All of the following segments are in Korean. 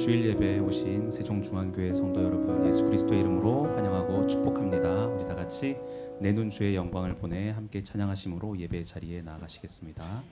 주일 예배에 오신 세종중앙교회 성도 여러분, 예수 그리스도의 이름으로 환영하고 축복합니다. 우리 다 같이 내 눈 주의 영광을 보내 함께 찬양하심으로 예배 자리에 나아가시겠습니다.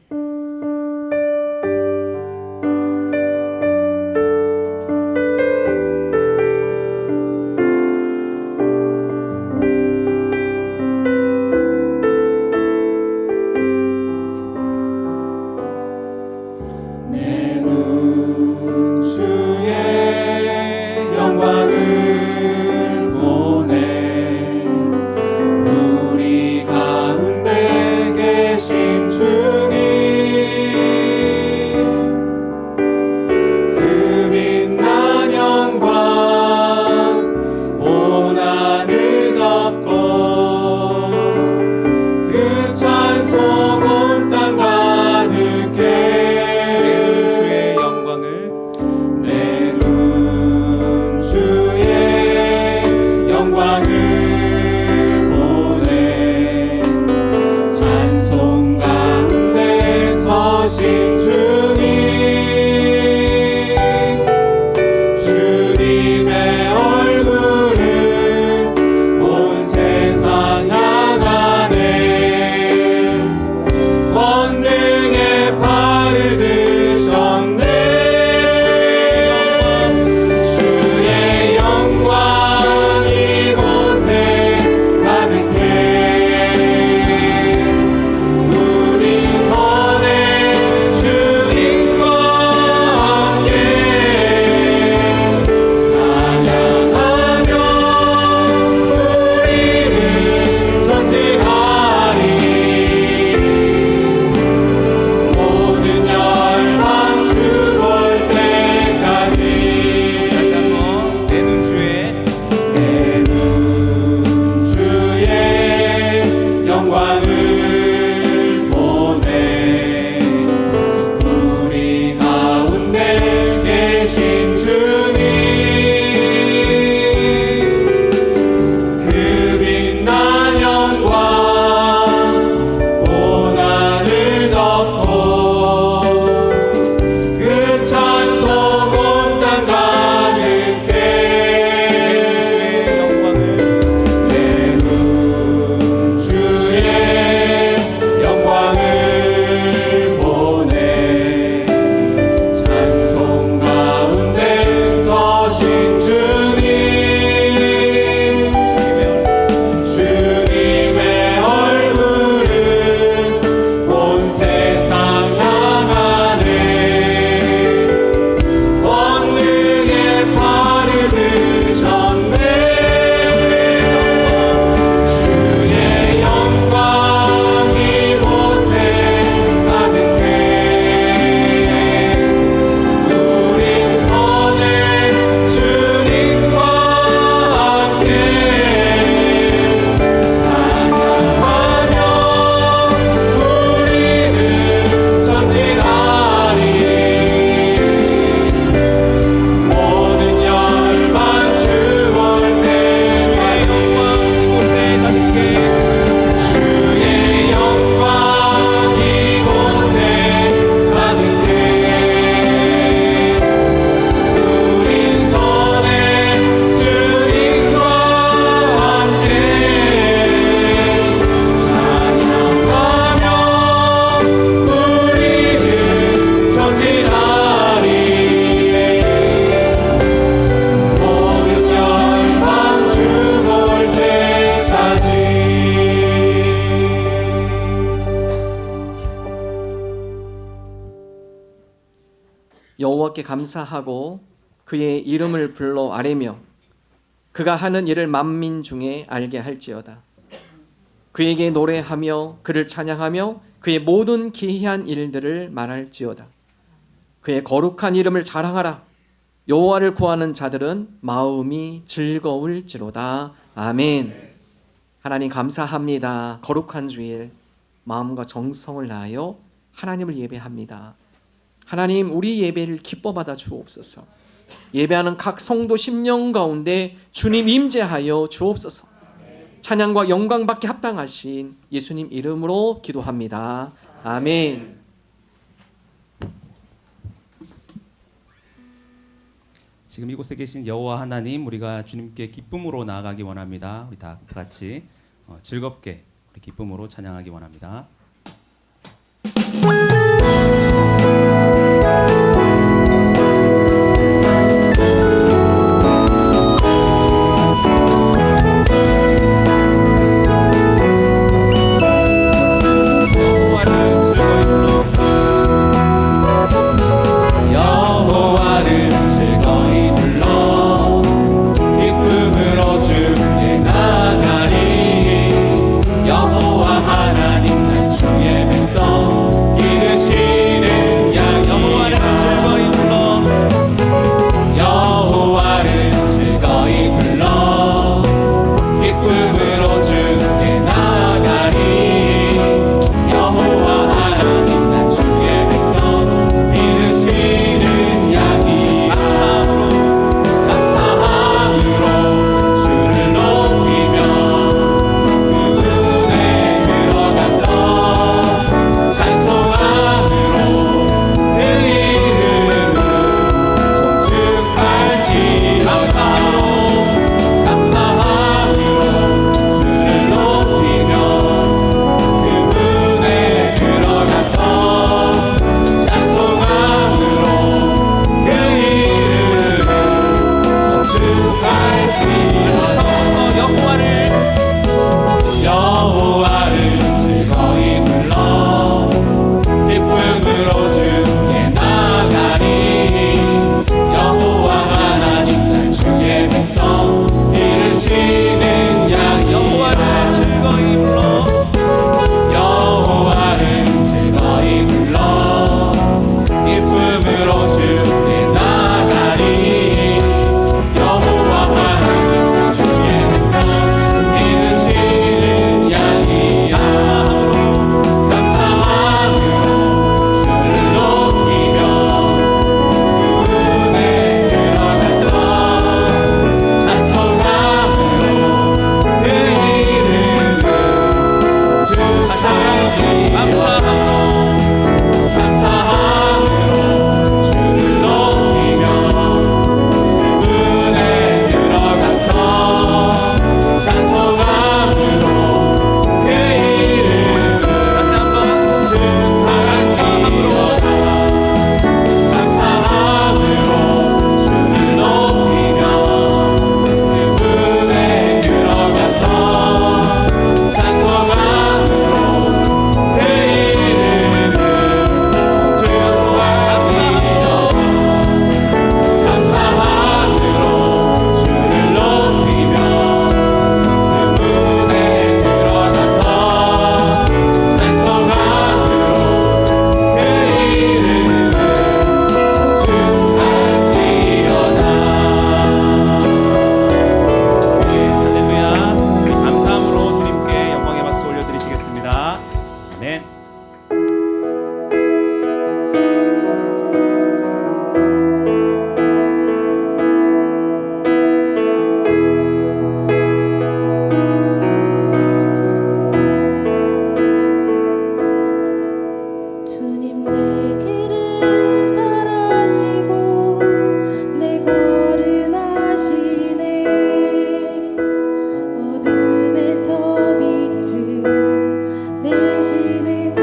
여호와께 감사하고 그의 이름을 불러 아뢰며 그가 하는 일을 만민 중에 알게 할지어다. 그에게 노래하며 그를 찬양하며 그의 모든 기이한 일들을 말할지어다. 그의 거룩한 이름을 자랑하라. 여호와를 구하는 자들은 마음이 즐거울지로다. 아멘. 하나님 감사합니다. 거룩한 주일 마음과 정성을 다하여 하나님을 예배합니다. 하나님, 우리 예배를 기뻐 받아 주옵소서. 예배하는 각 성도 심령 가운데 주님 임재하여 주옵소서. 찬양과 영광 받게 합당하신 예수님 이름으로 기도합니다. 아멘. 지금 이곳에 계신 여호와 하나님, 우리가 주님께 기쁨으로 나아가기 원합니다. 우리 다 같이 즐겁게 우리 기쁨으로 찬양하기 원합니다. 어둠에서 빛을 내시는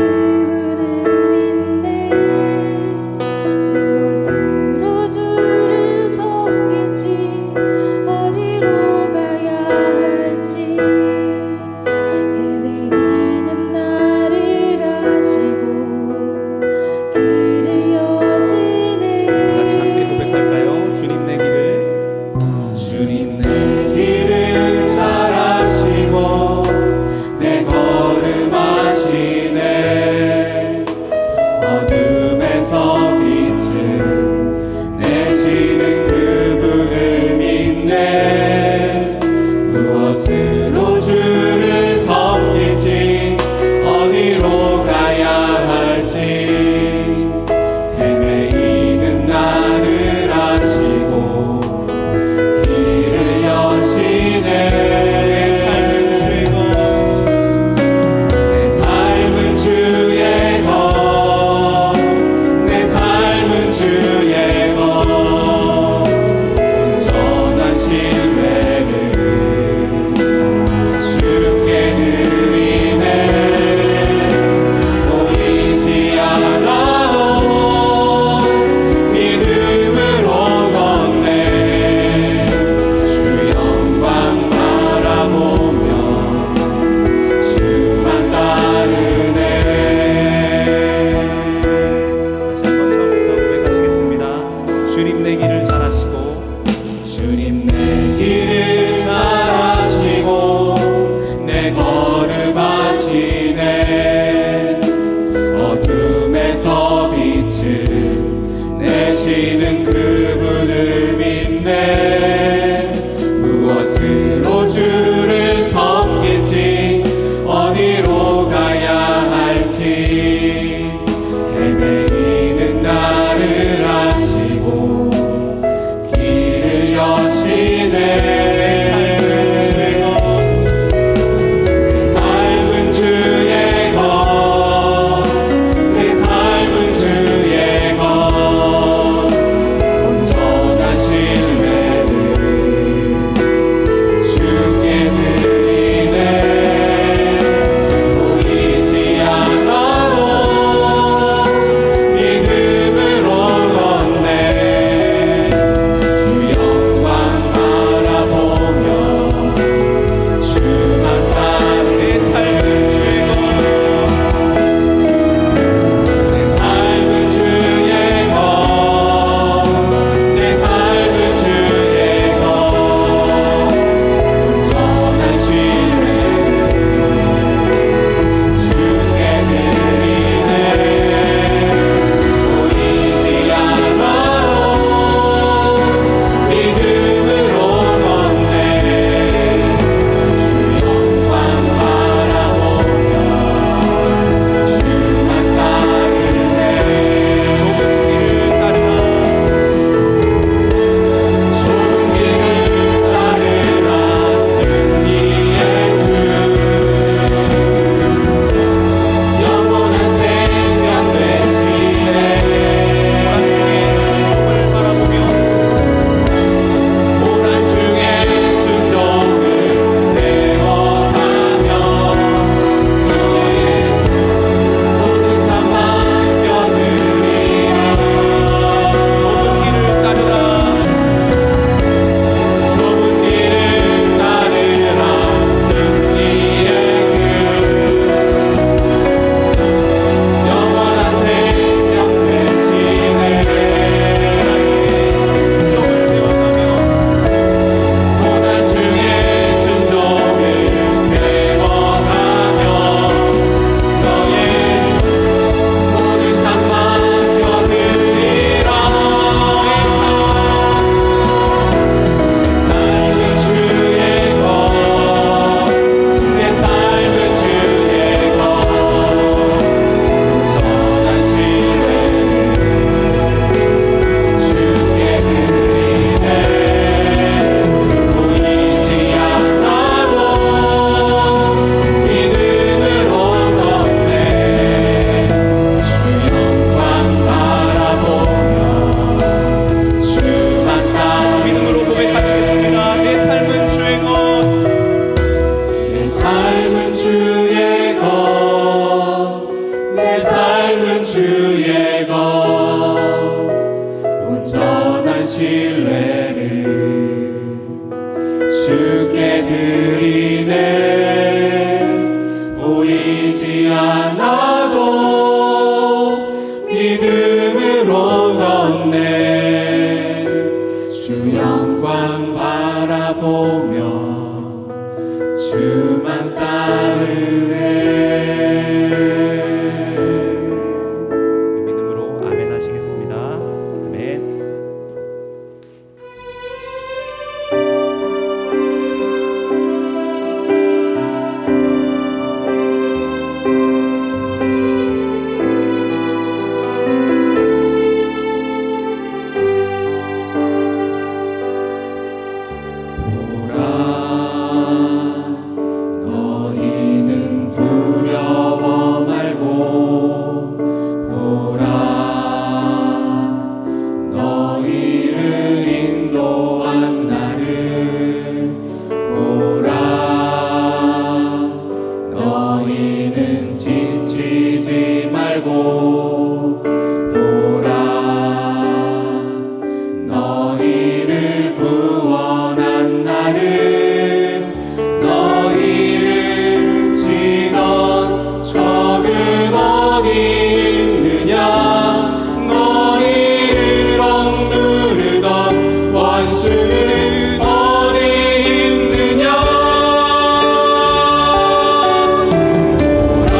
내 삶은 주의 것 온전한 신뢰를 주께 드리네 보이지 않아도 믿음으로 걷네 주 영광 바라보며 주만 따르네 믿음으로 아멘 하시겠습니다. 아멘. 너희는 두려워 말고 보라 너희를 인도한 나를 보라 너희는 지치지 말고 보라 너희를 구원한 나를 너희를 치던 적은 어디 있느냐 너희를 억누르던 원수는 어디 있느냐 보라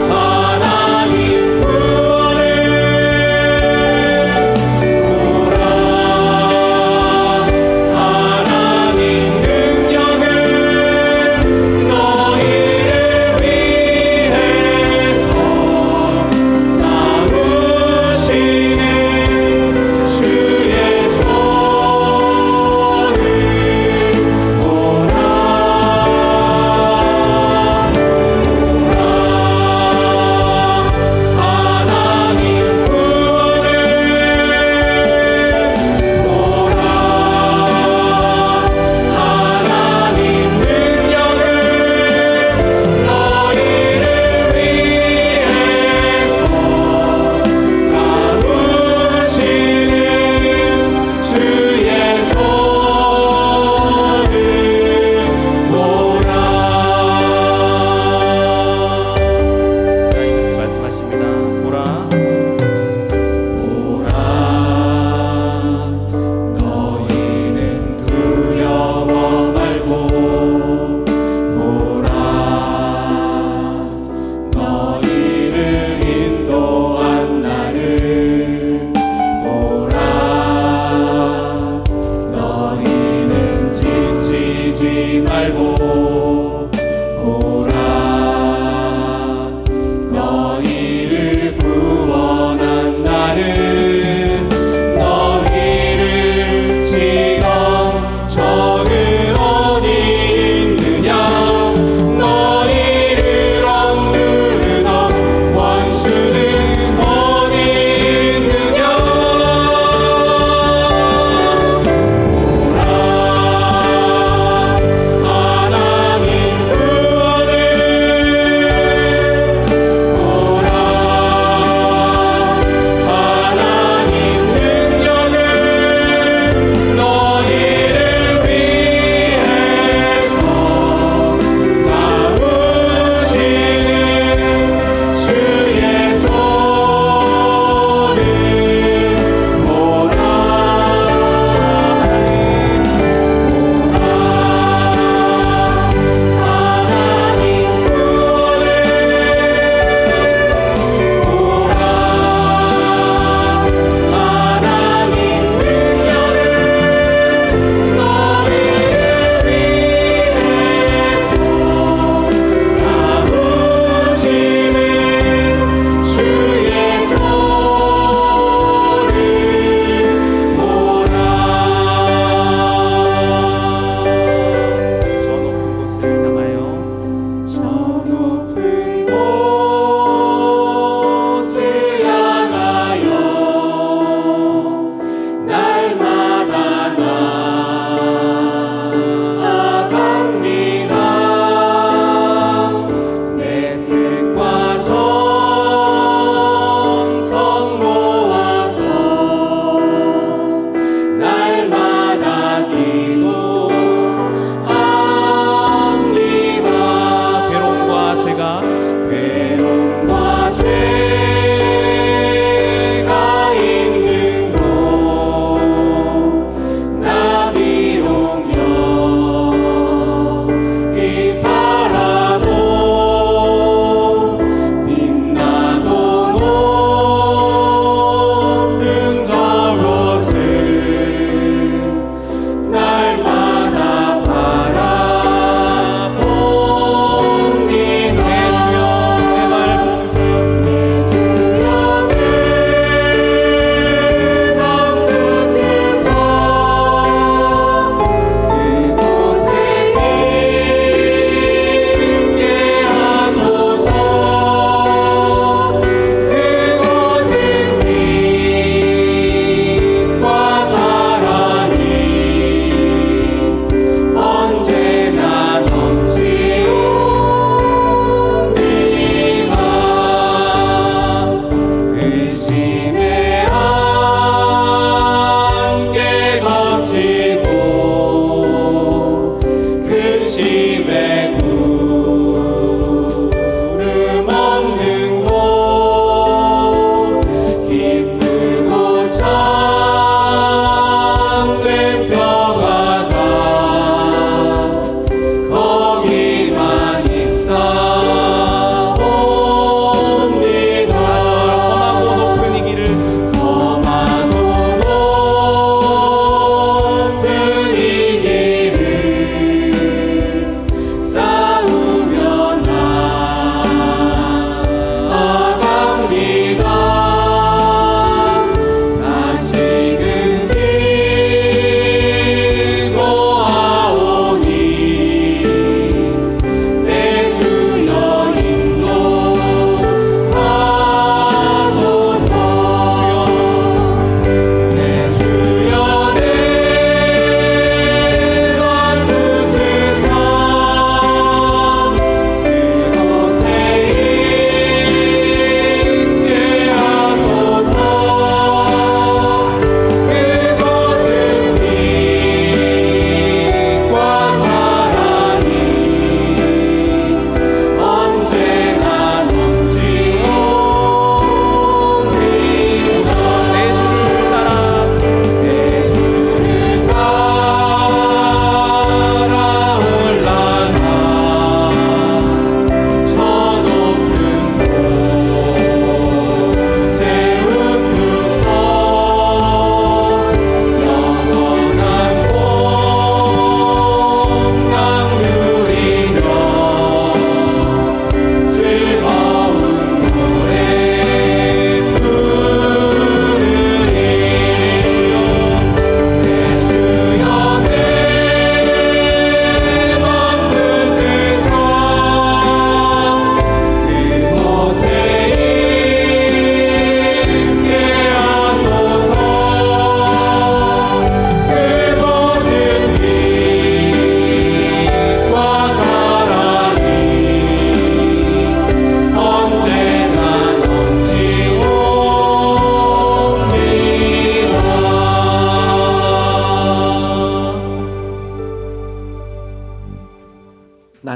하나님 구원을 보라 하나님 능력을 너희를 위해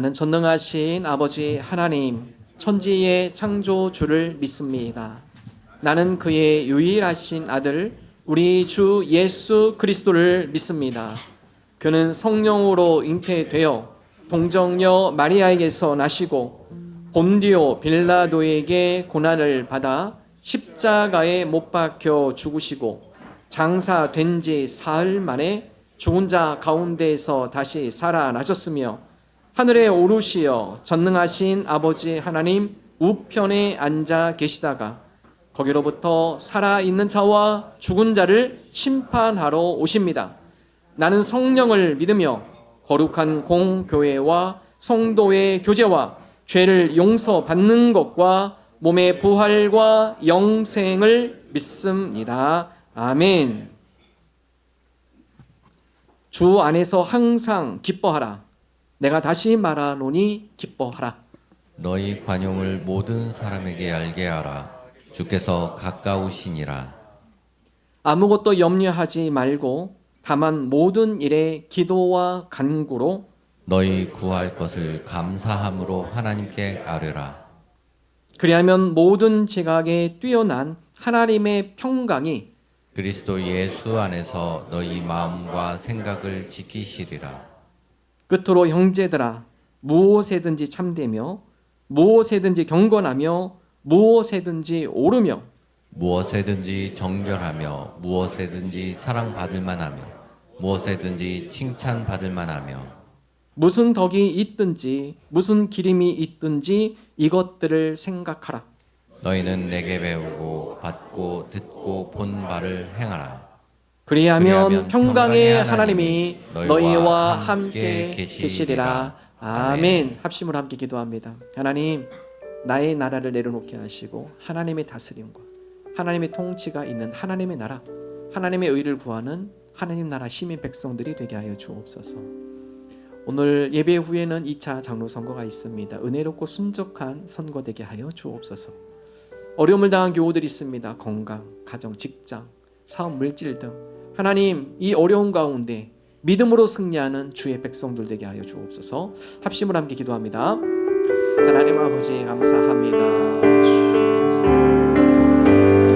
나는 전능하신 아버지 하나님, 천지의 창조주를 믿습니다. 나는 그의 유일하신 아들, 우리 주 예수 그리스도를 믿습니다. 그는 성령으로 잉태되어 동정녀 마리아에게서 나시고 본디오 빌라도에게 고난을 받아 십자가에 못 박혀 죽으시고 장사된 지 사흘 만에 죽은 자 가운데에서 다시 살아나셨으며 하늘에 오르시어 전능하신 아버지 하나님 우편에 앉아 계시다가 거기로부터 살아있는 자와 죽은 자를 심판하러 오십니다. 나는 성령을 믿으며 거룩한 공교회와 성도의 교제와 죄를 용서받는 것과 몸의 부활과 영생을 믿습니다. 아멘. 주 안에서 항상 기뻐하라. 내가 다시 말하노니 기뻐하라. 너희 관용을 모든 사람에게 알게 하라. 주께서 가까우시니라. 아무것도 염려하지 말고 다만 모든 일에 기도와 간구로 너희 구할 것을 감사함으로 하나님께 아뢰라. 그리하면 모든 지각에 뛰어난 하나님의 평강이 그리스도 예수 안에서 너희 마음과 생각을 지키시리라. 끝으로 형제들아 무엇에든지 참되며 무엇에든지 경건하며 무엇에든지 오르며 무엇에든지 정결하며 무엇에든지 사랑받을 만하며 무엇에든지 칭찬받을 만하며 무슨 덕이 있든지 무슨 기림이 있든지 이것들을 생각하라. 너희는 내게 배우고 받고 듣고 본 바를 행하라. 그리하면 평강의 하나님이 너희와 함께 계시리라. 아멘. 합심으로 함께 기도합니다. 하나님, 나의 나라를 내려놓게 하시고 하나님의 다스림과 하나님의 통치가 있는 하나님의 나라, 하나님의 의를 구하는 하나님 나라 시민 백성들이 되게 하여 주옵소서. 오늘 예배 후에는 2차 장로 선거가 있습니다. 은혜롭고 순적한 선거 되게 하여 주옵소서. 어려움을 당한 교우들이 있습니다. 건강, 가정, 직장, 사업, 물질 등 하나님 이 어려운 가운데 믿음으로 승리하는 주의 백성들 되게 하여 주옵소서. 합심을 함께 기도합니다. 하나님 아버지 감사합니다. 주옵소서.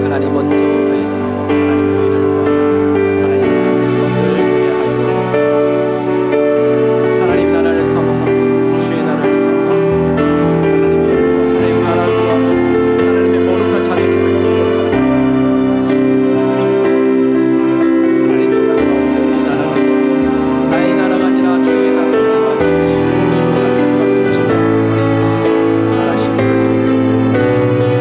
하나님 먼저 그의 나라와 하나님의 의를 구하는 하나님 나라 백성들 되게 하여 주옵소서. 하나님 나라를 사모하고 주의 나라를 사모합니다. 하나님의 의와 하나님 나라를 구하는 하나님의 거룩한 자녀들 백성으로 살아가는 주님의 주옵소서. 하나님의 땅 가운데 우리 나라가 나의 나라가 아니라 주의 나라를 임하옵시고 주의 말씀을 받은 주 나라시는 주옵소서.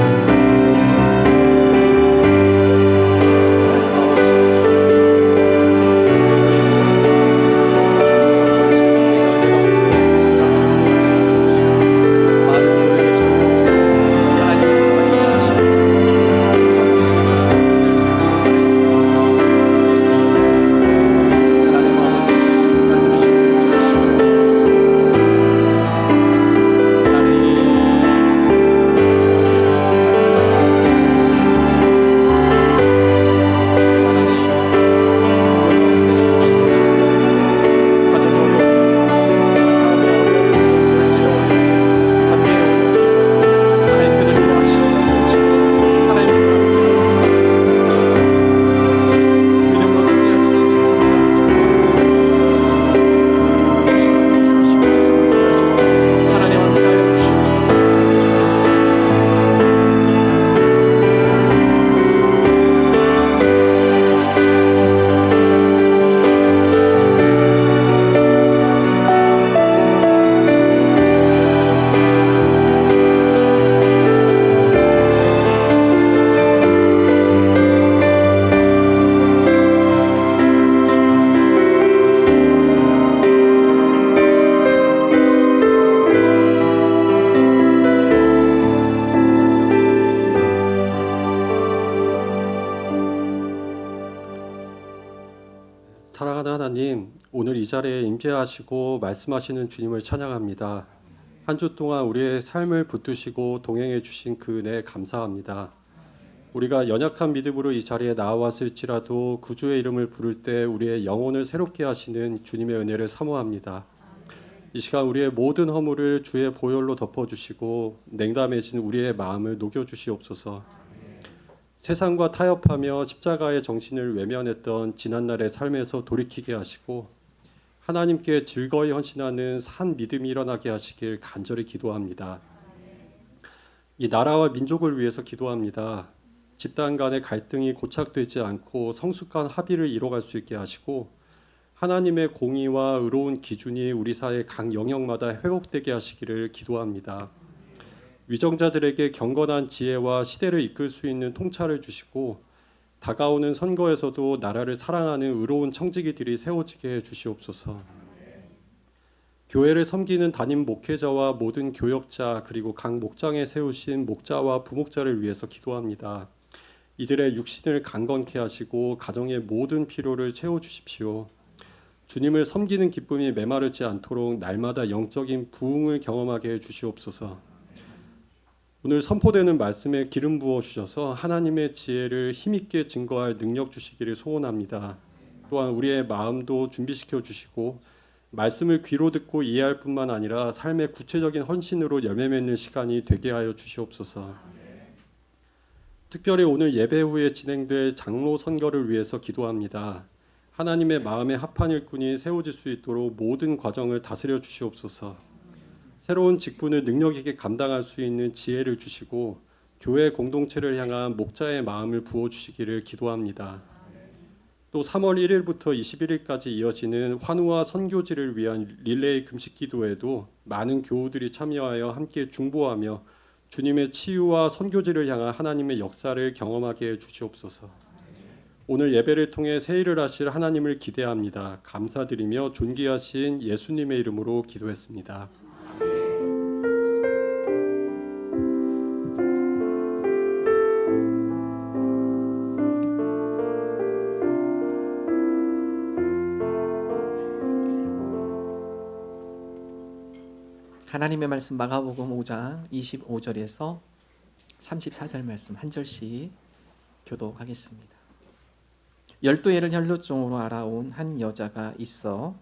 사랑하는 하나님, 오늘 이 자리에 임재하시고 말씀하시는 주님을 찬양합니다. 한 주 동안 우리의 삶을 붙드시고 동행해 주신 그 은혜에 감사합니다. 우리가 연약한 믿음으로 이 자리에 나와왔을지라도 구주의 이름을 부를 때 우리의 영혼을 새롭게 하시는 주님의 은혜를 사모합니다. 이 시간 우리의 모든 허물을 주의 보혈로 덮어주시고 냉담해진 우리의 마음을 녹여주시옵소서. 세상과 타협하며 십자가의 정신을 외면했던 지난날의 삶에서 돌이키게 하시고 하나님께 즐거이 헌신하는 산 믿음이 일어나게 하시길 간절히 기도합니다. 이 나라와 민족을 위해서 기도합니다. 집단 간의 갈등이 고착되지 않고 성숙한 합의를 이뤄갈 수 있게 하시고 하나님의 공의와 의로운 기준이 우리 사회 각 영역마다 회복되게 하시기를 기도합니다. 위정자들에게 경건한 지혜와 시대를 이끌 수 있는 통찰을 주시고 다가오는 선거에서도 나라를 사랑하는 의로운 청지기들이 세워지게 해 주시옵소서. 교회를 섬기는 담임 목회자와 모든 교역자 그리고 각 목장에 세우신 목자와 부목자를 위해서 기도합니다. 이들의 육신을 강건케 하시고 가정의 모든 필요를 채워주십시오. 주님을 섬기는 기쁨이 메마르지 않도록 날마다 영적인 부흥을 경험하게 해 주시옵소서. 오늘 선포되는 말씀에 기름 부어 주셔서 하나님의 지혜를 힘있게 증거할 능력 주시기를 소원합니다. 또한 우리의 마음도 준비시켜 주시고 말씀을 귀로 듣고 이해할 뿐만 아니라 삶의 구체적인 헌신으로 열매 맺는 시간이 되게 하여 주시옵소서. 특별히 오늘 예배 후에 진행될 장로 선거를 위해서 기도합니다. 하나님의 마음에 합한 일꾼이 세워질 수 있도록 모든 과정을 다스려 주시옵소서. 새로운 직분을 능력 있게 감당할 수 있는 지혜를 주시고 교회 공동체를 향한 목자의 마음을 부어 주시기를 기도합니다. 또 3월 1일부터 21일까지 이어지는 환우와 선교지를 위한 릴레이 금식 기도에도 많은 교우들이 참여하여 함께 중보하며 주님의 치유와 선교지를 향한 하나님의 역사를 경험하게 해 주시옵소서. 오늘 예배를 통해 새 일을 하실 하나님을 기대합니다. 감사드리며 존귀하신 예수님의 이름으로 기도했습니다. 하나님의 말씀 마가복음 5장 25절에서 34절 말씀 한 절씩 교독하겠습니다. 12해를 혈루증으로 알아온 한 여자가 있어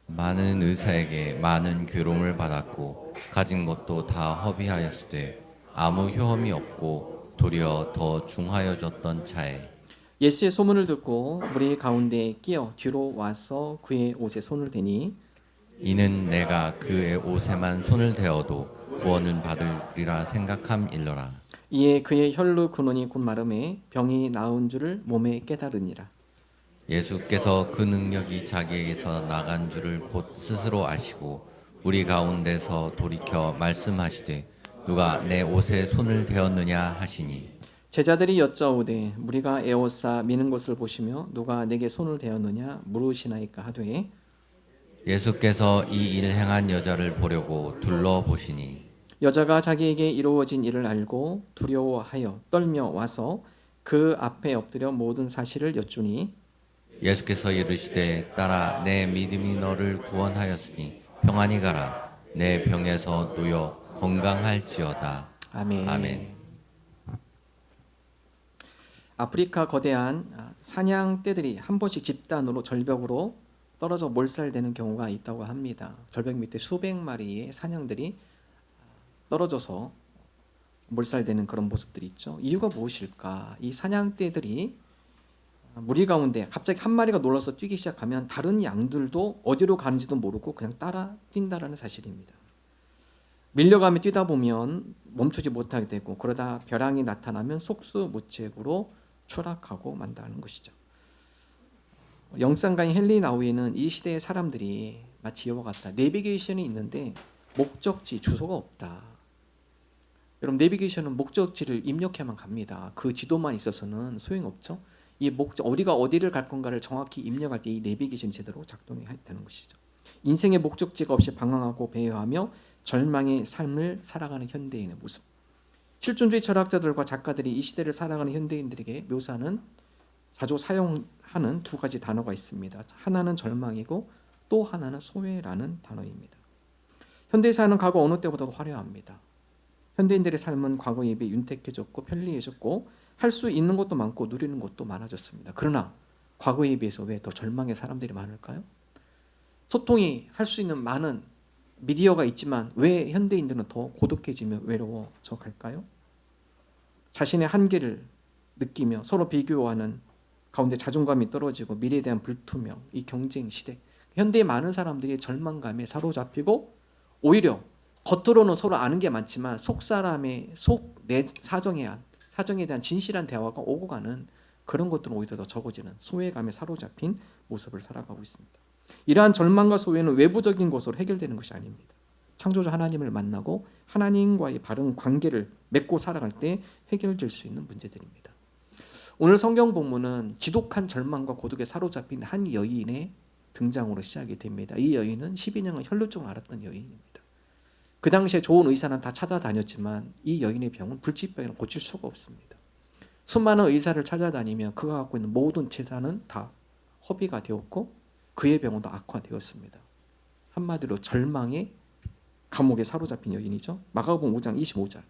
많은 의사에게 많은 괴로움을 받았고 가진 것도 다 허비하였으되 아무 효험이 없고 도리어 더 중하여졌던 차에 예수의 소문을 듣고 무리 가운데 끼어 뒤로 와서 그의 옷에 손을 대니 이는 내가 그의 옷에만 손을 대어도 구원을 받으리라 생각함일러라. 이에 그의 혈루 근원이 곧 마름에 병이 나은 줄을 몸에 깨달으니라. 예수께서 그 능력이 자기에게서 나간 줄을 곧 스스로 아시고 우리 가운데서 돌이켜 말씀하시되 누가 내 옷에 손을 대었느냐 하시니 제자들이 여짜오되 무리가 에워싸 미는 것을 보시며 누가 내게 손을 대었느냐 물으시나이까 하되 예수께서 이 일을 행한 여자를 보려고 둘러보시니 여자가 자기에게 이루어진 일을 알고 두려워하여 떨며 와서 그 앞에 엎드려 모든 사실을 여쭈니 예수께서 이르시되 딸아 내 믿음이 너를 구원하였으니 평안히 가라 내 병에서 놓여 건강할지어다. 아멘. 아멘. 아프리카 거대한 사냥떼들이 한 번씩 집단으로 절벽으로 떨어져 몰살되는 경우가 있다고 합니다. 절벽 밑에 수백 마리의 사냥들이 떨어져서 몰살되는 그런 모습들이 있죠. 이유가 무엇일까? 이 사냥떼들이 무리 가운데 갑자기 한 마리가 놀라서 뛰기 시작하면 다른 양들도 어디로 가는지도 모르고 그냥 따라 뛴다라는 사실입니다. 밀려가며 뛰다 보면 멈추지 못하게 되고 그러다 벼랑이 나타나면 속수무책으로 추락하고 만다는 것이죠. 영상가인 헨리 나우이는 이 시대의 사람들이 마치 이와 같다. 내비게이션이 있는데 목적지 주소가 없다. 여러분 내비게이션은 목적지를 입력해야만 갑니다. 그 지도만 있어서는 소용없죠. 이 목적 어디가 어디를 갈 건가를 정확히 입력할 때 이 내비게이션이 제대로 작동해야 되는 것이죠. 인생의 목적지가 없이 방황하고 배회하며 절망의 삶을 살아가는 현대인의 모습. 실존주의 철학자들과 작가들이 이 시대를 살아가는 현대인들에게 묘사하는 자주 사용하는 두 가지 단어가 있습니다. 하나는 절망이고 또 하나는 소외라는 단어입니다. 현대사는 과거 어느 때보다도 화려합니다. 현대인들의 삶은 과거에 비해 윤택해졌고 편리해졌고 할 수 있는 것도 많고 누리는 것도 많아졌습니다. 그러나 과거에 비해서 왜 더 절망의 사람들이 많을까요? 소통이 할 수 있는 많은 미디어가 있지만 왜 현대인들은 더 고독해지며 외로워져 갈까요? 자신의 한계를 느끼며 서로 비교하는 가운데 자존감이 떨어지고 미래에 대한 불투명, 이 경쟁 시대, 현대의 많은 사람들이 절망감에 사로잡히고 오히려 겉으로는 서로 아는 게 많지만 속 사람의 내 사정에 대한 진실한 대화가 오고 가는 그런 것들은 오히려 더 적어지는 소외감에 사로잡힌 모습을 살아가고 있습니다. 이러한 절망과 소외는 외부적인 것으로 해결되는 것이 아닙니다. 창조주 하나님을 만나고 하나님과의 바른 관계를 맺고 살아갈 때 해결될 수 있는 문제들입니다. 오늘 성경 본문은 지독한 절망과 고독에 사로잡힌 한 여인의 등장으로 시작이 됩니다. 이 여인은 12년간 혈루증을 앓았던 여인입니다. 그 당시에 좋은 의사는 다 찾아다녔지만 이 여인의 병은 불치병이라 고칠 수가 없습니다. 수많은 의사를 찾아다니며 그가 갖고 있는 모든 재산은 다 허비가 되었고 그의 병은 악화되었습니다. 한마디로 절망의 감옥에 사로잡힌 여인이죠. 마가복음 5장 25절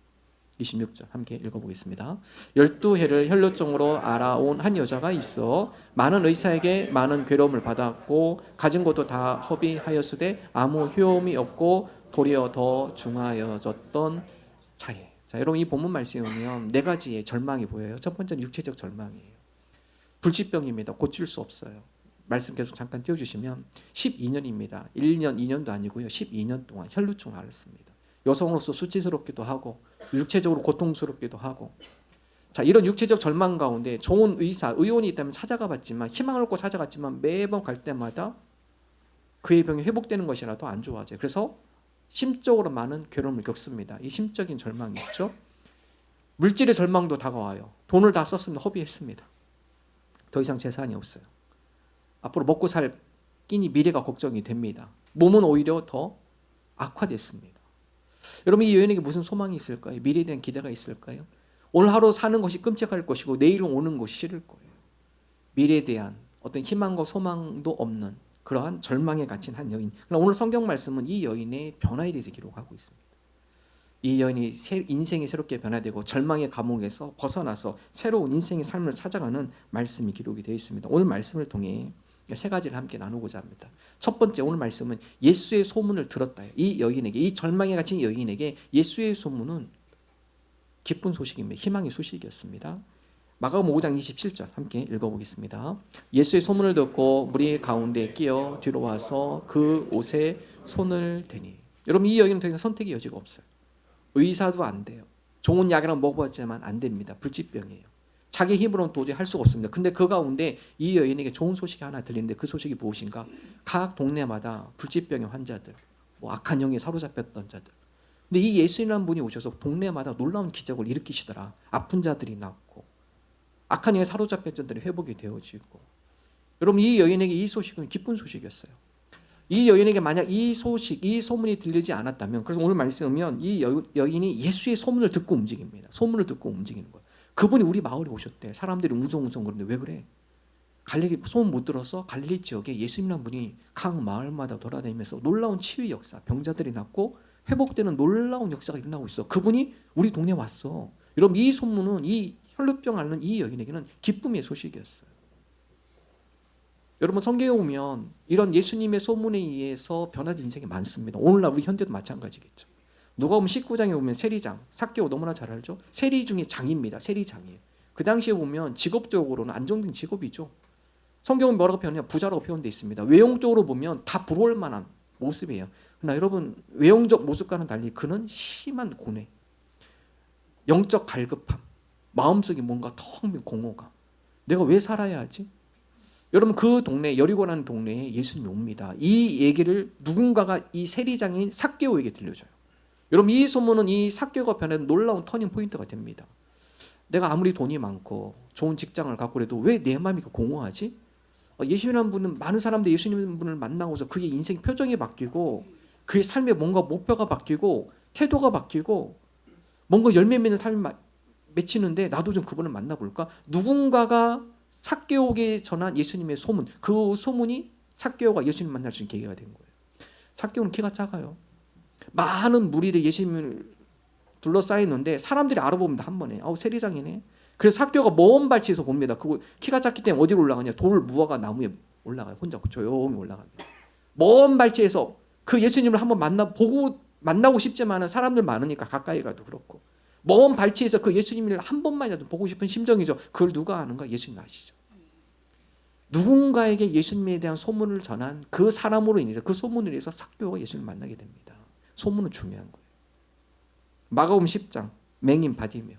26절 함께 읽어보겠습니다. 12해를 혈루증으로 앓아온 한 여자가 있어 많은 의사에게 많은 괴로움을 받았고 가진 것도 다 허비하였으되 아무 효험이 없고 도리어 더 중하여졌던 자예. 자, 여러분 이 본문 말씀에 보면 네 가지의 절망이 보여요. 첫 번째는 육체적 절망이에요. 불치병입니다. 고칠 수 없어요. 말씀 계속 잠깐 띄워주시면 12년입니다. 1년, 2년도 아니고요. 12년 동안 혈루증을 앓았습니다. 여성으로서 수치스럽기도 하고 육체적으로 고통스럽기도 하고 자 이런 육체적 절망 가운데 좋은 의사, 의원이 있다면 찾아가 봤지만 희망을 얻고 찾아갔지만 매번 갈 때마다 그의 병이 회복되는 것이라도 안 좋아져요. 그래서 심적으로 많은 괴로움을 겪습니다. 이 심적인 절망이 있죠. 물질의 절망도 다가와요. 돈을 다 썼습니다. 허비했습니다. 더 이상 재산이 없어요. 앞으로 먹고 살 끼니 미래가 걱정이 됩니다. 몸은 오히려 더 악화됐습니다. 여러분 이 여인에게 무슨 소망이 있을까요? 미래에 대한 기대가 있을까요? 오늘 하루 사는 것이 끔찍할 것이고 내일은 오는 것이 싫을 거예요. 미래에 대한 어떤 희망과 소망도 없는 그러한 절망에 갇힌 한 여인. 그러나 오늘 성경 말씀은 이 여인의 변화에 대해서 기록하고 있습니다. 이 여인이 인생이 새롭게 변화되고 절망의 감옥에서 벗어나서 새로운 인생의 삶을 찾아가는 말씀이 기록이 되어 있습니다. 오늘 말씀을 통해 세 가지를 함께 나누고자 합니다. 첫 번째 오늘 말씀은 예수의 소문을 들었다. 이 여인에게, 이 절망에 갇힌 여인에게 예수의 소문은 기쁜 소식입니다. 희망의 소식이었습니다. 마가복음 5장 27절 함께 읽어보겠습니다. 예수의 소문을 듣고 무리 가운데 끼어 뒤로 와서 그 옷에 손을 대니. 여러분 이 여인은 더 이상 선택의 여지가 없어요. 의사도 안 돼요. 좋은 약이랑 먹어봤지만 안 됩니다. 불치병이에요. 자기 힘으로는 도저히 할 수가 없습니다. 근데 그 가운데 이 여인에게 좋은 소식이 하나 들리는데 그 소식이 무엇인가? 각 동네마다 불치병의 환자들, 악한 영에 사로잡혔던 자들. 근데 이 예수님이라는 분이 오셔서 동네마다 놀라운 기적을 일으키시더라. 아픈 자들이 낫고 악한 영에 사로잡혔던 자들이 회복이 되어지고. 여러분 이 여인에게 이 소식은 기쁜 소식이었어요. 이 여인에게 만약 이 소식, 이 소문이 들리지 않았다면, 그래서 오늘 말씀하면 이 여인이 예수의 소문을 듣고 움직입니다. 소문을 듣고 움직이는 거예요. 그분이 우리 마을에 오셨대. 사람들이 웅성웅성 그러는데 왜 그래? 갈릴리 소문 못 들어서 갈릴리 지역에 예수님이라는 분이 각 마을마다 돌아다니면서 놀라운 치유의 역사, 병자들이 낫고 회복되는 놀라운 역사가 일어나고 있어. 그분이 우리 동네에 왔어. 여러분 이 소문은 이 혈루병 앓는 이 여인에게는 기쁨의 소식이었어요. 여러분 성경에 보면 이런 예수님의 소문에 의해서 변화된 인생이 많습니다. 오늘날 우리 현대도 마찬가지겠죠. 누가 보면 19장에 보면 세리장, 삭개오 너무나 잘 알죠. 세리 중에 장입니다. 세리장이에요. 그 당시에 보면 직업적으로는 안정된 직업이죠. 성경은 뭐라고 표현해요? 부자라고 표현되어 있습니다. 외형적으로 보면 다 부러울 만한 모습이에요. 그러나 여러분 외형적 모습과는 달리 그는 심한 고뇌, 영적 갈급함, 마음속에 뭔가 텅 빈 공허감. 내가 왜 살아야 하지? 여러분 그 동네 여리고라는 동네에 예수님이 옵니다. 이 얘기를 누군가가 이 세리장인 삭개오에게 들려줘요. 여러분 이 소문은 이 삭개오가 변한 놀라운 터닝 포인트가 됩니다. 내가 아무리 돈이 많고 좋은 직장을 갖고 그래도 왜 내 마음이 공허하지? 예수님이라는 분은 많은 사람들이 예수님 분을 만나고서 그의 인생 표정이 바뀌고 그의 삶에 뭔가 목표가 바뀌고 태도가 바뀌고 뭔가 열매 맺는 삶을 맺히는데 나도 좀 그분을 만나볼까? 누군가가 삭개오에게 전한 예수님의 소문, 그 소문이 삭개오가 예수님 만날 수 있는 계기가 된 거예요. 삭개오는 키가 작아요. 많은 무리들이 예수님을 둘러싸였는데 사람들이 알아봅니다. 한 번에. 세리장이네. 그래서 삭개오가 먼 발치에서 봅니다. 그거 키가 작기 때문에 어디로 올라가냐? 돌 무화과 나무에 올라가요. 혼자 조용히 올라갑니다. 먼 발치에서 그 예수님을 한번 만나고 싶지만은 사람들 많으니까 가까이 가도 그렇고 먼 발치에서 그 예수님을 한 번만이라도 보고 싶은 심정이죠. 그걸 누가 아는가? 예수님 아시죠? 누군가에게 예수님에 대한 소문을 전한 그 사람으로 인해서 그 소문을 인해서 삭개오가 예수님을 만나게 됩니다. 소문은 중요한 거예요. 마가복음 10장 맹인 바디메오.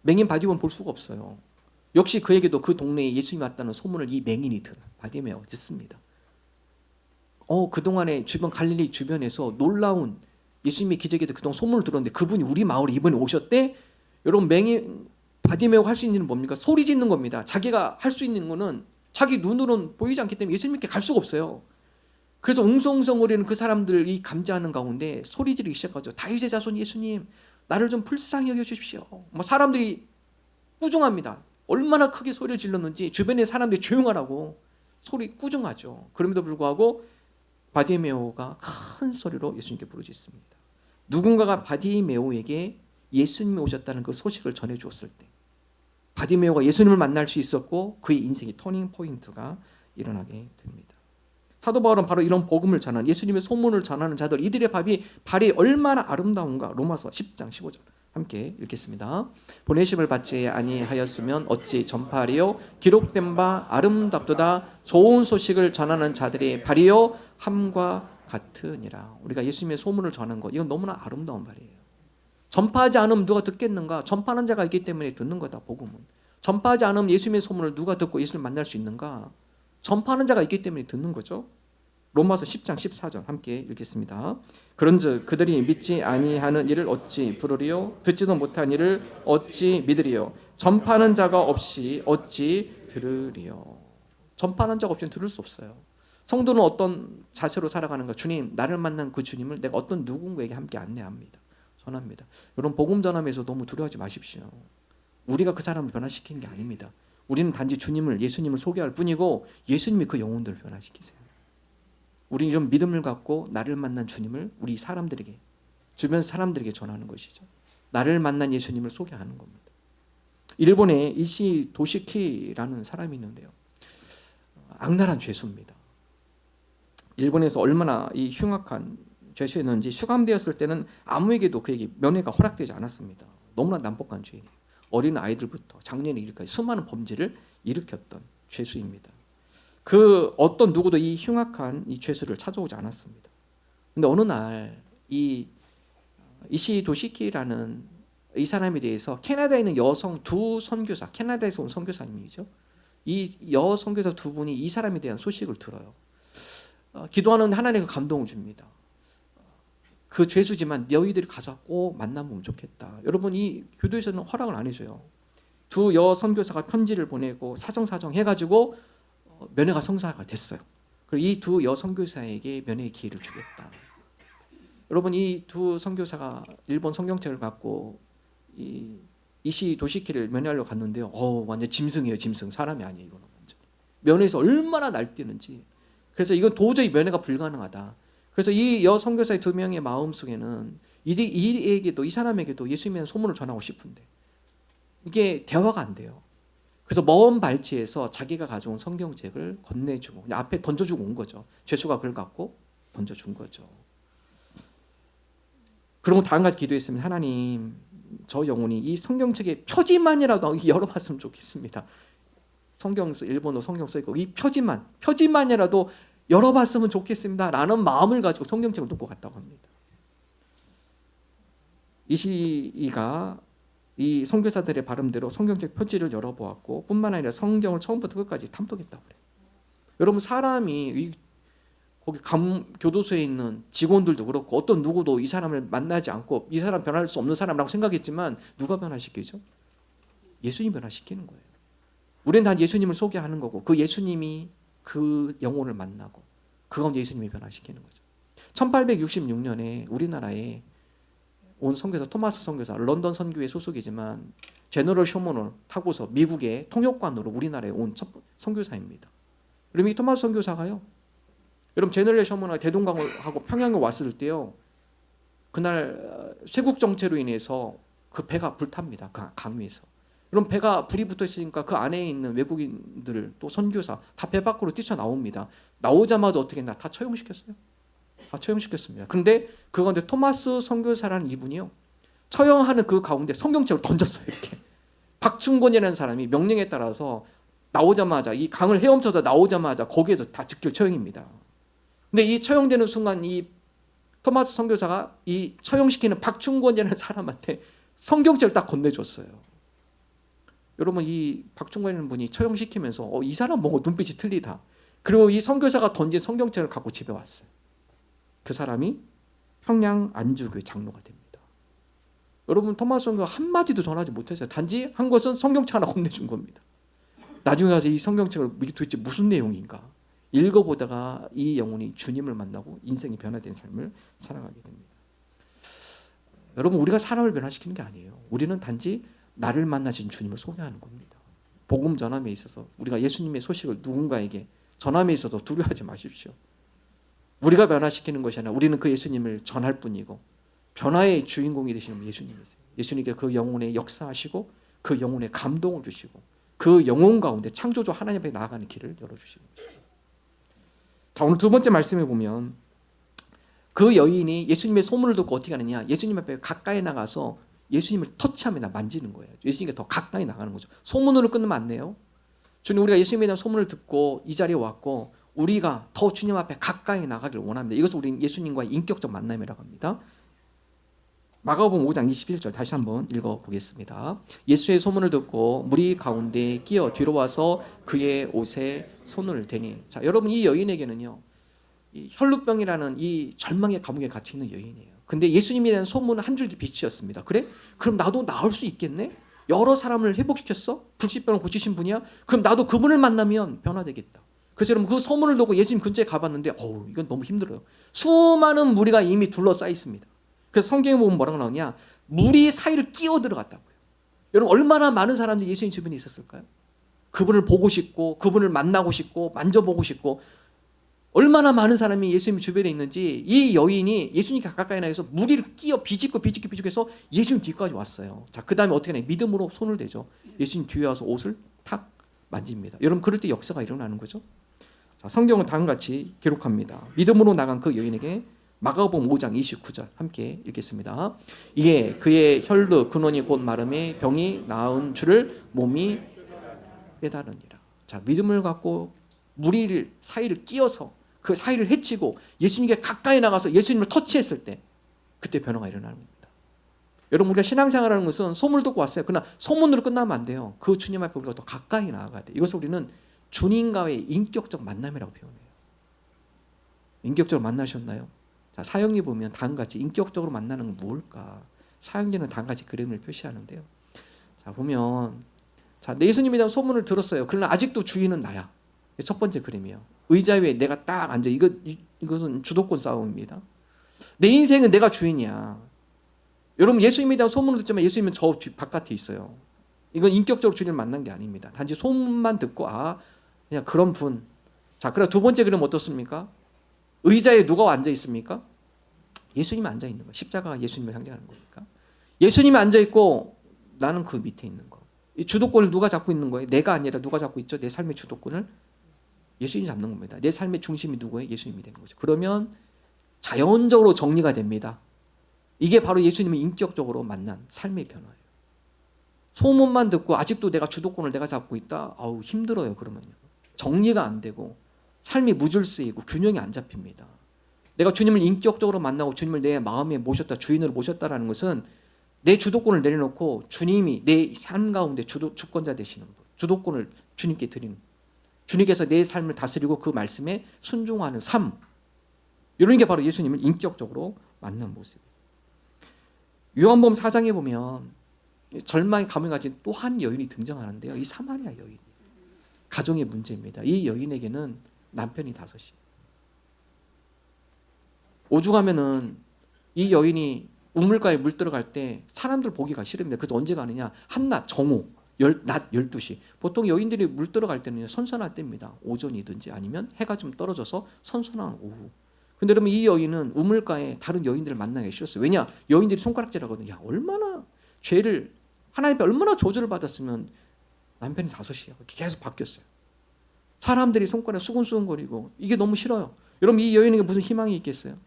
맹인 바디메오는 볼 수가 없어요. 역시 그에게도 그 동네에 예수님이 왔다는 소문을 이 맹인이 바디메오가 듣습니다. 그동안에 주변 갈릴리 주변에서 놀라운 예수님의 기적에 대해 그동안 소문을 들었는데 그분이 우리 마을에 이번에 오셨대. 여러분 맹인 바디메오가 할 수 있는 건 뭡니까? 소리 짓는 겁니다. 자기가 할 수 있는 거는 자기 눈으로는 보이지 않기 때문에 예수님께 갈 수가 없어요. 그래서 웅성웅성거리는 그 사람들이 감지하는 가운데 소리 지르기 시작하죠. 다윗의 자손 예수님, 나를 좀 불쌍히 여겨주십시오. 사람들이 꾸중합니다. 얼마나 크게 소리를 질렀는지 주변의 사람들이 조용하라고 소리 꾸중하죠. 그럼에도 불구하고 바디메오가 큰 소리로 예수님께 부르짖습니다. 누군가가 바디메오에게 예수님이 오셨다는 그 소식을 전해 주었을 때 바디메오가 예수님을 만날 수 있었고 그의 인생의 터닝 포인트가 일어나게 됩니다. 사도 바울은 바로 이런 복음을 전하는 예수님의 소문을 전하는 자들 이들의 발이 얼마나 아름다운가. 로마서 10장 15절 함께 읽겠습니다. 보내심을 받지 아니하였으면 어찌 전파하리요. 기록된 바 아름답도다. 좋은 소식을 전하는 자들의 발이요 함과 같으니라. 우리가 예수님의 소문을 전하는 것 이건 너무나 아름다운 발이에요. 전파하지 않으면 누가 듣겠는가? 전파하는 자가 있기 때문에 듣는 거다. 복음은 전파하지 않으면 예수님의 소문을 누가 듣고 예수를 만날 수 있는가? 전파하는 자가 있기 때문에 듣는 거죠. 로마서 10장 14절 함께 읽겠습니다. 그런즉 그들이 믿지 아니하는 일을 어찌 부르리요? 듣지도 못한 일을 어찌 믿으리요? 전파하는 자가 없이 어찌 들으리요? 전파하는 자가 없이는 들을 수 없어요. 성도는 어떤 자세로 살아가는가? 주님, 나를 만난 그 주님을 내가 어떤 누군가에게 함께 안내합니다. 전합니다. 여러분 복음 전함에서 너무 두려워하지 마십시오. 우리가 그 사람을 변화시키는 게 아닙니다. 우리는 단지 주님을 예수님을 소개할 뿐이고 예수님이 그 영혼들을 변화시키세요. 우리는 이런 믿음을 갖고 나를 만난 주님을 우리 사람들에게 주변 사람들에게 전하는 것이죠. 나를 만난 예수님을 소개하는 겁니다. 일본에 이시 도시키라는 사람이 있는데요. 악랄한 죄수입니다. 일본에서 얼마나 이 흉악한 죄수였는지 수감되었을 때는 아무에게도 그에게 면회가 허락되지 않았습니다. 너무나 난폭한 죄인이에요. 어린 아이들부터 장년에 이르기까지 수많은 범죄를 일으켰던 죄수입니다. 그 어떤 누구도 이 흉악한 이 죄수를 찾아오지 않았습니다. 근데 어느 날 이 이시 도시키라는 이 사람에 대해서 캐나다에 있는 여성 두 선교사, 캐나다에서 온 선교사님이죠. 이 여선교사 두 분이 이 사람에 대한 소식을 들어요. 기도하는 하나님의 감동을 줍니다. 그 죄수지만 너희들이 가서 꼭 만나보면 좋겠다. 여러분 이 교도에서는 허락을 안 해줘요. 두 여선교사가 편지를 보내고 사정사정 해가지고 면회가 성사가 됐어요. 그리고 이 두 여선교사에게 면회의 기회를 주겠다. 여러분 이 두 선교사가 일본 성경책을 갖고 이시 도시키를 면회하려고 갔는데요. 완전 짐승이에요. 짐승. 사람이 아니에요. 이거는 완전. 면회에서 얼마나 날뛰는지. 그래서 이건 도저히 면회가 불가능하다. 그래서 이 여선교사의 두 명의 마음속에는 이에게도 이 사람에게도 예수님에 대한 소문을 전하고 싶은데 이게 대화가 안 돼요. 그래서 먼 발치에서 자기가 가져온 성경책을 건네주고 그냥 앞에 던져주고 온 거죠. 죄수가 그걸 갖고 던져준 거죠. 그러고 다음 가지 기도했으면 하나님 저 영혼이 이 성경책의 표지만이라도 열어봤으면 좋겠습니다. 일본어 성경 써있고 이 표지만이라도 열어봤으면 좋겠습니다. 라는 마음을 가지고 성경책을 놓고 갔다고 합니다. 이시이가 이 선교사들의 발음대로 성경책 표지를 열어보았고 뿐만 아니라 성경을 처음부터 끝까지 탐독했다고 그래요. 여러분 사람이 거기 교도소에 있는 직원들도 그렇고 어떤 누구도 이 사람을 만나지 않고 이 사람 변할 수 없는 사람이라고 생각했지만 누가 변화시키죠? 예수님 변화시키는 거예요. 우리는 다 예수님을 소개하는 거고 그 예수님이 그 영혼을 만나고 그 가운데 예수님이 변화시키는 거죠. 1866년에 우리나라에 온 선교사 토마스 선교사 런던 선교회 소속이지만 제너럴 쇼먼을 타고서 미국의 통역관으로 우리나라에 온 첫 선교사입니다. 그럼 이 토마스 선교사가요. 여러분 제너럴 쇼먼이 대동강을 하고 평양에 왔을 때요. 그날 쇄국 정체로 인해서 그 배가 불탑니다. 그 강 위에서. 여러분 배가 불이 붙어 있으니까 그 안에 있는 외국인들 또 선교사 다 배 밖으로 뛰쳐나옵니다. 나오자마자 어떻게 했나? 다 처형시켰어요. 다 처형시켰습니다. 그런데 그 가운데 토마스 선교사라는 이분이요, 처형하는 그 가운데 성경책을 던졌어요. 이렇게 박충곤이라는 사람이 명령에 따라서 나오자마자 이 강을 헤엄쳐서 나오자마자 거기에서 다 즉결 처형입니다. 근데 이 처형되는 순간 이 토마스 선교사가 이 처형시키는 박충곤이라는 사람한테 성경책을 딱 건네줬어요. 여러분 이 박충곤이라는 분이 처형시키면서 이 사람 뭔가 눈빛이 틀리다. 그리고 이 선교사가 던진 성경책을 갖고 집에 왔어요. 그 사람이 평양 안주교회 장로가 됩니다. 여러분 토마스 선교가 한마디도 전하지 못했어요. 단지 한 것은 성경책 하나 건네준 겁니다. 나중에 가서 이 성경책을 이게 도대체 무슨 내용인가 읽어보다가 이 영혼이 주님을 만나고 인생이 변화된 삶을 살아가게 됩니다. 여러분 우리가 사람을 변화시키는 게 아니에요. 우리는 단지 나를 만나신 주님을 소개하는 겁니다. 복음 전함에 있어서 우리가 예수님의 소식을 누군가에게 전함에 있어서 두려워하지 마십시오. 우리가 변화시키는 것이 아니라 우리는 그 예수님을 전할 뿐이고 변화의 주인공이 되시는 예수님이세요. 예수님께 그 영혼에 역사하시고 그 영혼에 감동을 주시고 그 영혼 가운데 창조주 하나님 앞에 나아가는 길을 열어주시는 것입니다. 자, 오늘 두 번째 말씀에 보면 그 여인이 예수님의 소문을 듣고 어떻게 하느냐, 예수님 앞에 가까이 나가서 예수님을 터치하면 만지는 거예요. 예수님께 더 가까이 나가는 거죠. 소문으로 끊으면 안 돼요. 주님, 우리가 예수님에 대한 소문을 듣고 이 자리에 왔고 우리가 더 주님 앞에 가까이 나가길 원합니다. 이것을 우리는 예수님과의 인격적 만남이라고 합니다. 마가복음 5장 21절 다시 한번 읽어보겠습니다. 예수의 소문을 듣고 무리 가운데 끼어 뒤로 와서 그의 옷에 손을 대니. 자, 여러분 이 여인에게는요, 이 혈루병이라는 이 절망의 감옥에 갇혀 있는 여인이에요. 근데 예수님에 대한 소문은 한 줄기 빛이었습니다. 그래? 그럼 나도 나을 수 있겠네? 여러 사람을 회복시켰어? 불치병을 고치신 분이야? 그럼 나도 그분을 만나면 변화되겠다. 그래서 여러분 그 소문을 듣고 예수님 근처에 가봤는데 이건 너무 힘들어요. 수많은 무리가 이미 둘러싸여 있습니다. 그래서 성경에 보면 뭐라고 나오냐, 무리 사이를 끼어 들어갔다고요. 여러분 얼마나 많은 사람들이 예수님 주변에 있었을까요? 그분을 보고 싶고 그분을 만나고 싶고 만져보고 싶고 얼마나 많은 사람이 예수님 주변에 있는지 이 여인이 예수님께 가까이 나가서 무리를 끼어 비집고 해서 예수님 뒤까지 왔어요. 자, 그 다음에 어떻게 하냐, 믿음으로 손을 대죠. 예수님 뒤에 와서 옷을 탁 만집니다. 여러분 그럴 때 역사가 일어나는 거죠. 자, 성경은 다음과 같이 기록합니다. 믿음으로 나간 그 여인에게 마가복음 5장 29절 함께 읽겠습니다. 이에 그의 혈루 근원이 곧 마름에 병이 나은 줄을 몸이 깨달으니라. 자, 믿음을 갖고 무리를 사이를 끼어서 그 사이를 헤치고 예수님께 가까이 나가서 예수님을 터치했을 때 그때 변화가 일어나는 겁니다. 여러분 우리가 신앙생활하는 것은 소문을 듣고 왔어요. 그러나 소문으로 끝나면 안 돼요. 그 주님 앞에 우리가 더 가까이 나아가야 돼요. 이것을 우리는 주님과의 인격적 만남이라고 표현해요. 인격적으로 만나셨나요? 자, 사형리 보면 다음과 같이 인격적으로 만나는 건 뭘까? 사형리는 다음과 같이 그림을 표시하는데요. 자, 보면 자, 내 예수님에 대한 소문을 들었어요. 그러나 아직도 주인은 나야. 첫 번째 그림이에요. 의자 위에 내가 딱 앉아. 이것은 주도권 싸움입니다. 내 인생은 내가 주인이야. 여러분 예수님에 대한 소문을 듣지만 예수님은 저 바깥에 있어요. 이건 인격적으로 주님을 만난 게 아닙니다. 단지 소문만 듣고 그냥 그런 분. 자, 그럼 두 번째 그림 어떻습니까? 의자에 누가 앉아 있습니까? 예수님이 앉아 있는 거예요. 십자가가 예수님을 상징하는 거니까. 예수님이 앉아 있고 나는 그 밑에 있는 거. 이 주도권을 누가 잡고 있는 거예요? 내가 아니라 누가 잡고 있죠? 내 삶의 주도권을 예수님이 잡는 겁니다. 내 삶의 중심이 누구예요? 예수님이 되는 거죠. 그러면 자연적으로 정리가 됩니다. 이게 바로 예수님을 인격적으로 만난 삶의 변화예요. 소문만 듣고 아직도 내가 주도권을 내가 잡고 있다? 힘들어요. 그러면요. 정리가 안 되고 삶이 무질서이고 균형이 안 잡힙니다. 내가 주님을 인격적으로 만나고 주님을 내 마음에 모셨다, 주인으로 모셨다라는 것은 내 주도권을 내려놓고 주님이 내 삶 가운데 주권자 되시는 분, 주도권을 주님께 드리는, 주님께서 내 삶을 다스리고 그 말씀에 순종하는 삶, 이런 게 바로 예수님을 인격적으로 만난 모습이에요. 요한복음 4장에 보면 절망의 감을 가진 또 한 여인이 등장하는데요. 이 사마리아 여인, 가정의 문제입니다. 이 여인에게는 남편이 5이. 오죽하면은 이 여인이 우물가에 물 들어갈 때 사람들 보기가 싫습니다. 그래서 언제 가느냐? 한낮 정오, 낮 12시. 보통 여인들이 물 들어갈 때는 선선할 때입니다. 오전이든지 아니면 해가 좀 떨어져서 선선한 오후. 근데 여러분 이 여인은 우물가에 다른 여인들을 만나기 싫었어요. 왜냐? 여인들이 손가락질하거든요. 야, 얼마나 죄를 하나님 앞에 얼마나 저주를 받았으면 남편이 5이야. 계속 바뀌었어요. 사람들이 손가락에 수근수근거리고 이게 너무 싫어요. 여러분 이 여인에게 무슨 희망이 있겠어요?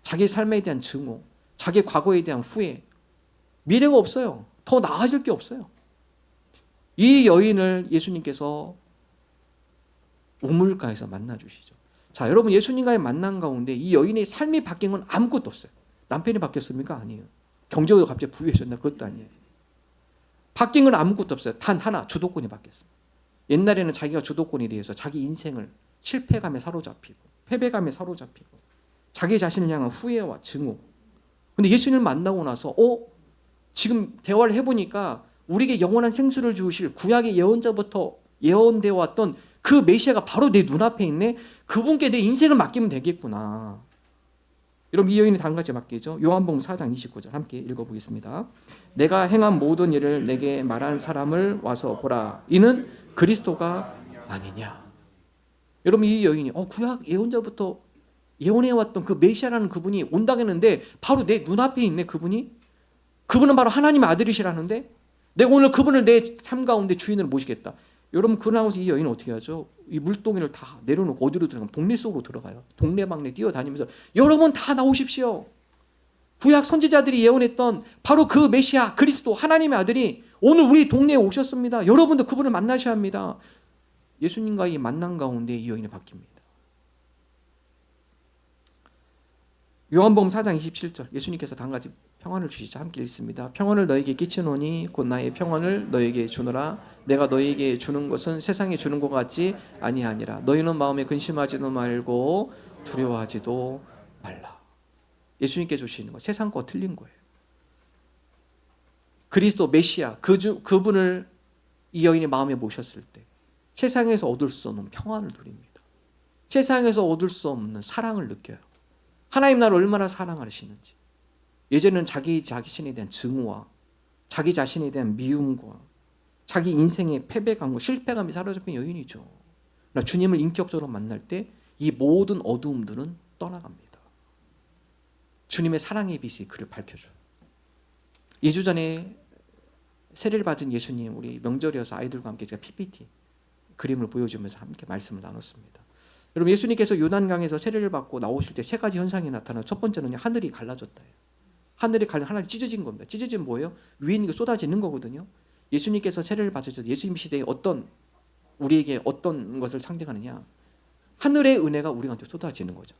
자기 삶에 대한 증오, 자기 과거에 대한 후회, 미래가 없어요. 더 나아질 게 없어요. 이 여인을 예수님께서 우물가에서 만나주시죠. 자, 여러분 예수님과의 만남 가운데 이 여인의 삶이 바뀐 건 아무것도 없어요. 남편이 바뀌었습니까? 아니에요. 경제가 갑자기 부유해졌나? 그것도 아니에요. 바뀐 건 아무것도 없어요. 단 하나, 주도권이 바뀌었어요. 옛날에는 자기가 주도권에 대해서 자기 인생을 실패감에 사로잡히고 패배감에 사로잡히고 자기 자신을 향한 후회와 증오. 근데 예수님을 만나고 나서 지금 대화를 해보니까 우리에게 영원한 생수를 주실 구약의 예언자부터 예언되어 왔던 그 메시아가 바로 내 눈앞에 있네. 그분께 내 인생을 맡기면 되겠구나. 여러분 이 여인이 한 가지 맡기죠. 요한복음 4장 29절 함께 읽어보겠습니다. 내가 행한 모든 일을 내게 말한 사람을 와서 보라. 이는 그리스도가 아니냐. 여러분 이 여인이 구약 예언자부터 예언해왔던 그 메시아라는 그분이 온다고 했는데 바로 내 눈앞에 있네. 그분은 바로 하나님의 아들이시라는데 내가 오늘 그분을 내 삶 가운데 주인으로 모시겠다. 여러분 그러고서 이 여인은 어떻게 하죠? 이 물동이를 다 내려놓고 어디로 들어가면 동네 속으로 들어가요. 동네방네 뛰어다니면서 여러분 다 나오십시오. 구약 선지자들이 예언했던 바로 그 메시아 그리스도 하나님의 아들이 오늘 우리 동네에 오셨습니다. 여러분도 그분을 만나셔야 합니다. 예수님과의 만남 가운데 이 여인이 바뀝니다. 요한복음 4장 27절 예수님께서 한 가지 평안을 주시자 함께 읽습니다. 평안을 너에게 끼치노니 곧 나의 평안을 너에게 주노라. 내가 너에게 주는 것은 세상에 주는 것 같지 아니하니라. 너희는 마음에 근심하지도 말고 두려워하지도 말라. 예수님께 주시는 거 세상 거 틀린 거예요. 그리스도 메시아 그분을 이 여인이 마음에 모셨을 때 세상에서 얻을 수 없는 평안을 누립니다. 세상에서 얻을 수 없는 사랑을 느껴요. 하나님 나를 얼마나 사랑하시는지. 예전에는 자기 자신에 대한 증오와 자기 자신에 대한 미움과 자기 인생의 패배감과 실패감이 사로잡힌 여인이죠. 그러나 주님을 인격적으로 만날 때 이 모든 어두움들은 떠나갑니다. 주님의 사랑의 빛이 그를 밝혀줘요. 2주 전에 세례를 받은 예수님 우리 명절이어서 아이들과 함께 제가 PPT 그림을 보여주면서 함께 말씀을 나눴습니다. 여러분 예수님께서 요단강에서 세례를 받고 나오실 때 3가지 현상이 나타나요. 첫 번째는 하늘이 갈라졌다. 하늘이 찢어진 겁니다. 찢어진 뭐예요? 위에 있는 게 쏟아지는 거거든요. 예수님께서 세례를 받으셔서 예수님 시대에 우리에게 어떤 것을 상징하느냐? 하늘의 은혜가 우리한테 쏟아지는 거죠.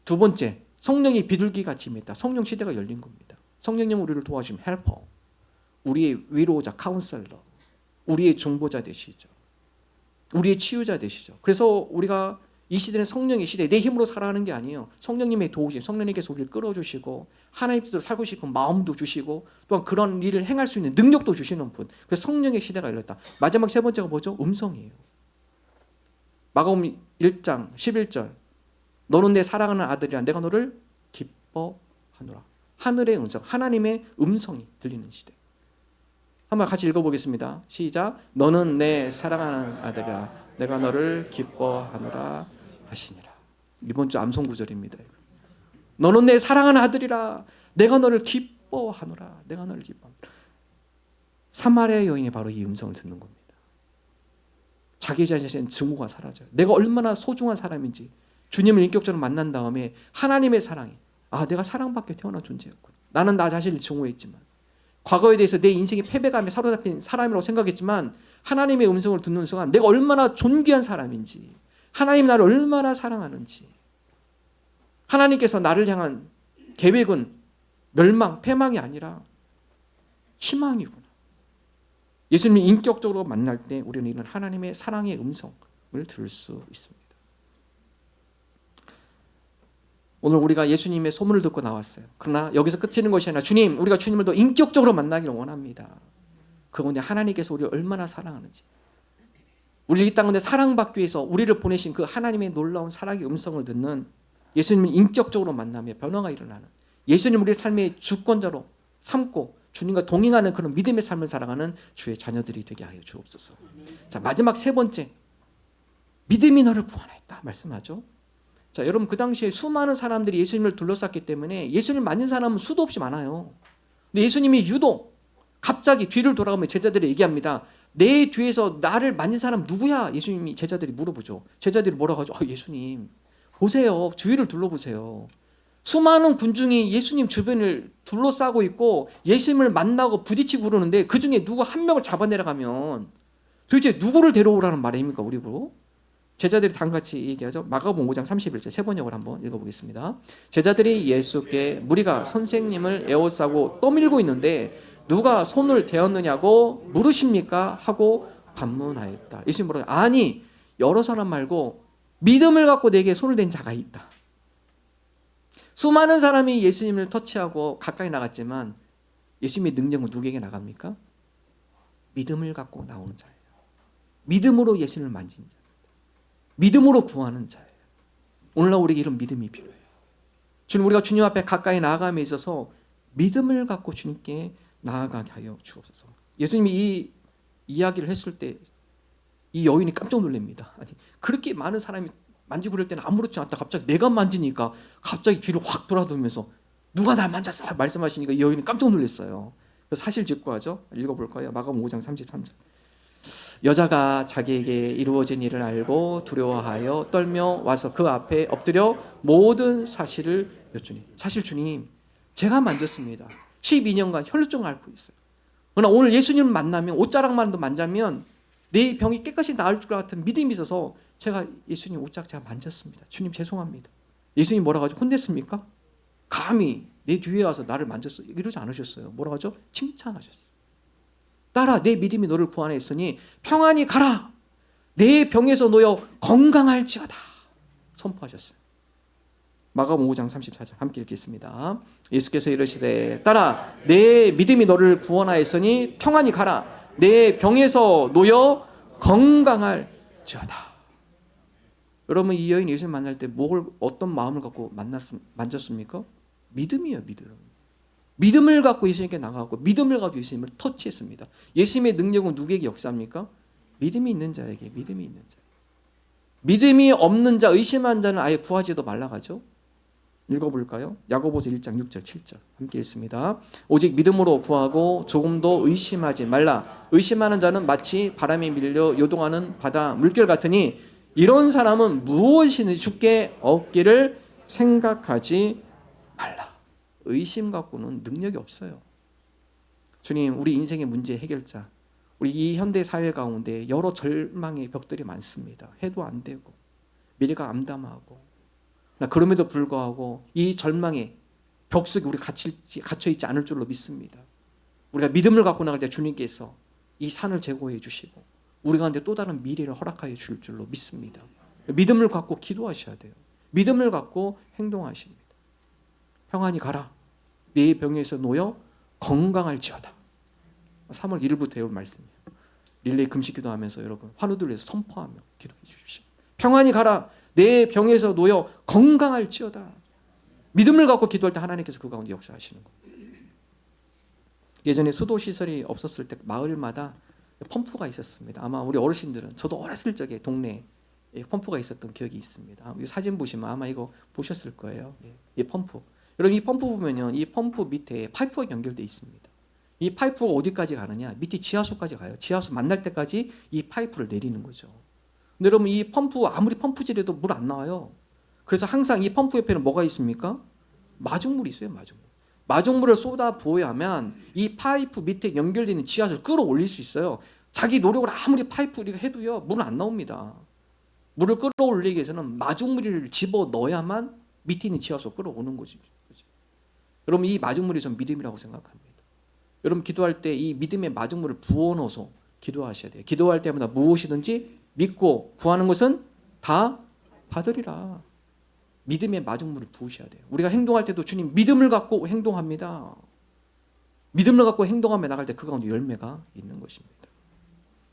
두 번째, 성령이 비둘기같이 임했다. 성령 시대가 열린 겁니다. 성령님 우리를 도와주시면 헬퍼, 우리의 위로자, 카운셀러, 우리의 중보자 되시죠. 우리의 치유자 되시죠. 그래서 우리가 이 시대는 성령의 시대, 내 힘으로 살아가는 게 아니에요. 성령님의 도우심, 성령님께서 우리를 끌어주시고 하나님 뜻대로 살고 싶은 마음도 주시고 또한 그런 일을 행할 수 있는 능력도 주시는 분. 그래서 성령의 시대가 열렸다. 마지막 3번째가 뭐죠? 음성이에요. 마가복음 1장 11절 너는 내 사랑하는 아들이라 내가 너를 기뻐하노라. 하늘의 음성, 하나님의 음성이 들리는 시대. 한번 같이 읽어보겠습니다. 시작. 너는 내 사랑하는 아들이라 내가 너를 기뻐하노라 하시니라. 이번 주 암송 구절입니다. 너는 내 사랑하는 아들이라 내가 너를 기뻐하노라. 내가 너를 기뻐하노라. 사마리아 여인이 바로 이 음성을 듣는 겁니다. 자기 자신의 증오가 사라져요. 내가 얼마나 소중한 사람인지 주님을 인격적으로 만난 다음에 하나님의 사랑이 내가 사랑받게 태어난 존재였구나. 나는 나 자신을 증오했지만 과거에 대해서 내 인생의 패배감에 사로잡힌 사람이라고 생각했지만 하나님의 음성을 듣는 순간 내가 얼마나 존귀한 사람인지 하나님 나를 얼마나 사랑하는지 하나님께서 나를 향한 계획은 멸망, 패망이 아니라 희망이구나. 예수님을 인격적으로 만날 때 우리는 이런 하나님의 사랑의 음성을 들을 수 있습니다. 오늘 우리가 예수님의 소문을 듣고 나왔어요. 그러나 여기서 끝이는 것이 아니라 주님, 우리가 주님을 더 인격적으로 만나기를 원합니다. 그건데 하나님께서 우리를 얼마나 사랑하는지 우리 이 땅에 사랑받기 위해서 우리를 보내신 그 하나님의 놀라운 사랑의 음성을 듣는 예수님을 인격적으로 만나며 변화가 일어나는 예수님 우리 삶의 주권자로 삼고 주님과 동행하는 그런 믿음의 삶을 살아가는 주의 자녀들이 되게 하여 주옵소서. 자, 마지막 3번째, 믿음이 너를 구원했다 말씀하죠. 자, 여러분 그 당시에 수많은 사람들이 예수님을 둘러쌌기 때문에 예수님을 맞는 사람은 수도 없이 많아요. 근데 예수님이 유독 갑자기 뒤를 돌아가면 제자들이 얘기합니다. 내 뒤에서 나를 만진 사람 누구야? 예수님이 제자들이 물어보죠. 제자들이 뭐라고 하죠? 예수님 보세요. 주위를 둘러보세요. 수많은 군중이 예수님 주변을 둘러싸고 있고 예수님을 만나고 부딪히고 그러는데 그중에 누구 한 명을 잡아내려가면 도대체 누구를 데려오라는 말입니까? 우리로 제자들이 다 같이 얘기하죠. 마가복음 5장 31절 세 번역을 한번 읽어보겠습니다. 제자들이 예수께 무리가 선생님을 에워싸고 떠밀고 있는데 누가 손을 대었느냐고 물으십니까? 하고 반문하였다. 예수님 뭐라고? 아니 여러 사람 말고 믿음을 갖고 내게 손을 댄 자가 있다. 수많은 사람이 예수님을 터치하고 가까이 나갔지만 예수님의 능력은 누구에게 나갑니까? 믿음을 갖고 나오는 자예요. 믿음으로 예수님을 만진 자. 믿음으로 구하는 자예요. 오늘날 우리에게 이런 믿음이 필요해요. 주님, 우리가 주님 앞에 가까이 나아감에 있어서 믿음을 갖고 주님께 나아가게 하여 주옵소서. 예수님이 이 이야기를 했을 때 이 여인이 깜짝 놀랍니다. 아니, 그렇게 많은 사람이 만지고 그럴 때는 아무렇지 않다. 갑자기 내가 만지니까 갑자기 뒤를 확 돌아들면서 누가 날 만졌어? 말씀하시니까 이 여인이 깜짝 놀랐어요. 사실 직구하죠. 읽어볼까요? 마가복음 5장 33절. 여자가 자기에게 이루어진 일을 알고 두려워하여 떨며 와서 그 앞에 엎드려 모든 사실을 여쭈니. 사실 주님, 제가 만졌습니다. 12년간 혈루증을 앓고 있어요. 그러나 오늘 예수님을 만나면 옷자락만도 만지면 내 병이 깨끗이 나을 줄 같은 믿음이 있어서 제가 예수님 옷자락 제가 만졌습니다. 주님 죄송합니다. 예수님 뭐라고 하죠? 혼냈습니까? 감히 내 뒤에 와서 나를 만졌어 이러지 않으셨어요. 뭐라고 하죠? 칭찬하셨어요. 딸아, 내 믿음이 너를 구원했으니 평안히 가라. 내 병에서 놓여 건강할지어다. 선포하셨어요. 마가복음 5장 34절 함께 읽겠습니다. 예수께서 이르시되 딸아, 내 믿음이 너를 구원하였으니 평안히 가라. 내 병에서 놓여 건강할지어다. 여러분, 이 여인 예수님 만날 때 어떤 마음을 갖고 만졌습니까? 믿음이에요. 믿음을 갖고 예수님께 나가고 믿음을 가지고 예수님을 터치했습니다. 예수님의 능력은 누구에게 역사합니까? 믿음이 있는 자에게. 믿음이 있는 자. 믿음이 없는 자, 의심한 자는 아예 구하지도 말라가죠. 읽어볼까요? 야고보서 1장 6절 7절 함께 읽습니다. 오직 믿음으로 구하고 조금도 의심하지 말라. 의심하는 자는 마치 바람에 밀려 요동하는 바다 물결 같으니 이런 사람은 무엇이든지 주께 얻기를 생각하지 말라. 의심 갖고는 능력이 없어요. 주님, 우리 인생의 문제 해결자. 우리 이 현대 사회 가운데 여러 절망의 벽들이 많습니다. 해도 안 되고 미래가 암담하고. 그럼에도 불구하고 이 절망의 벽 속에 우리 갇혀있지 않을 줄로 믿습니다. 우리가 믿음을 갖고 나갈 때 주님께서 이 산을 제거해 주시고 우리 가운데 또 다른 미래를 허락하여 줄 줄로 믿습니다. 믿음을 갖고 기도하셔야 돼요. 믿음을 갖고 행동하십니다. 평안히 가라. 네 병에서 놓여 건강할지어다. 3월 1일부터 배울 말씀이에요. 릴레이 금식 기도하면서 여러분 환우들 위해서 선포하며 기도해 주십시오. 평안히 가라. 내 병에서 놓여 건강할지어다. 믿음을 갖고 기도할 때 하나님께서 그 가운데 역사하시는 거예요. 예전에 수도시설이 없었을 때 마을마다 펌프가 있었습니다. 아마 우리 어르신들은 저도 어렸을 적에 동네에 펌프가 있었던 기억이 있습니다. 이 사진 보시면 아마 이거 보셨을 거예요. 이 펌프. 여러분 이 펌프 보면요, 이 펌프 밑에 파이프가 연결되어 있습니다. 이 파이프가 어디까지 가느냐? 밑에 지하수까지 가요. 지하수 만날 때까지 이 파이프를 내리는 거죠. 근데 여러분 이 펌프 아무리 펌프질해도 물 안 나와요. 그래서 항상 이 펌프 옆에는 뭐가 있습니까? 마중물이 있어요. 마중물을 쏟아 부어야 하면 이 파이프 밑에 연결되는 지하수를 끌어올릴 수 있어요. 자기 노력을 아무리 파이프를 해도요 물은 안 나옵니다. 물을 끌어올리기 위해서는 마중물을 집어 넣어야만 밑에 있는 지하수가 끌어오는 거죠. 여러분 이 마중물이 전 믿음이라고 생각합니다. 여러분 기도할 때 이 믿음의 마중물을 부어 넣어서 기도하셔야 돼요. 기도할 때마다 무엇이든지 믿고 구하는 것은 다 받으리라. 믿음의 마중물을 부으셔야 돼요. 우리가 행동할 때도 주님 믿음을 갖고 행동합니다. 믿음을 갖고 행동하며 나갈 때 그 가운데 열매가 있는 것입니다.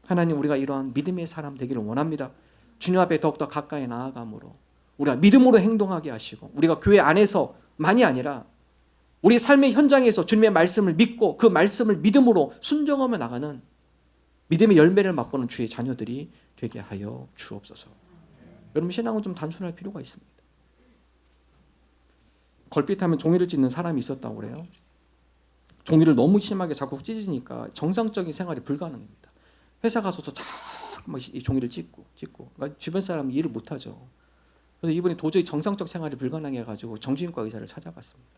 하나님, 우리가 이러한 믿음의 사람 되기를 원합니다. 주님 앞에 더욱더 가까이 나아감으로 우리가 믿음으로 행동하게 하시고 우리가 교회 안에서만이 아니라 우리 삶의 현장에서 주님의 말씀을 믿고 그 말씀을 믿음으로 순종하며 나가는 믿음의 열매를 맛보는 주의 자녀들이 되게 하여 주옵소서. 여러분 신앙은 좀 단순할 필요가 있습니다. 걸핏하면 종이를 찢는 사람이 있었다고 그래요. 종이를 너무 심하게 자꾸 찢으니까 정상적인 생활이 불가능합니다. 회사 가서도 자꾸 이 종이를 찢고 그러니까 주변 사람이 이해를 못하죠. 그래서 이분이 도저히 정상적 생활이 불가능해가지고 정신과 의사를 찾아갔습니다.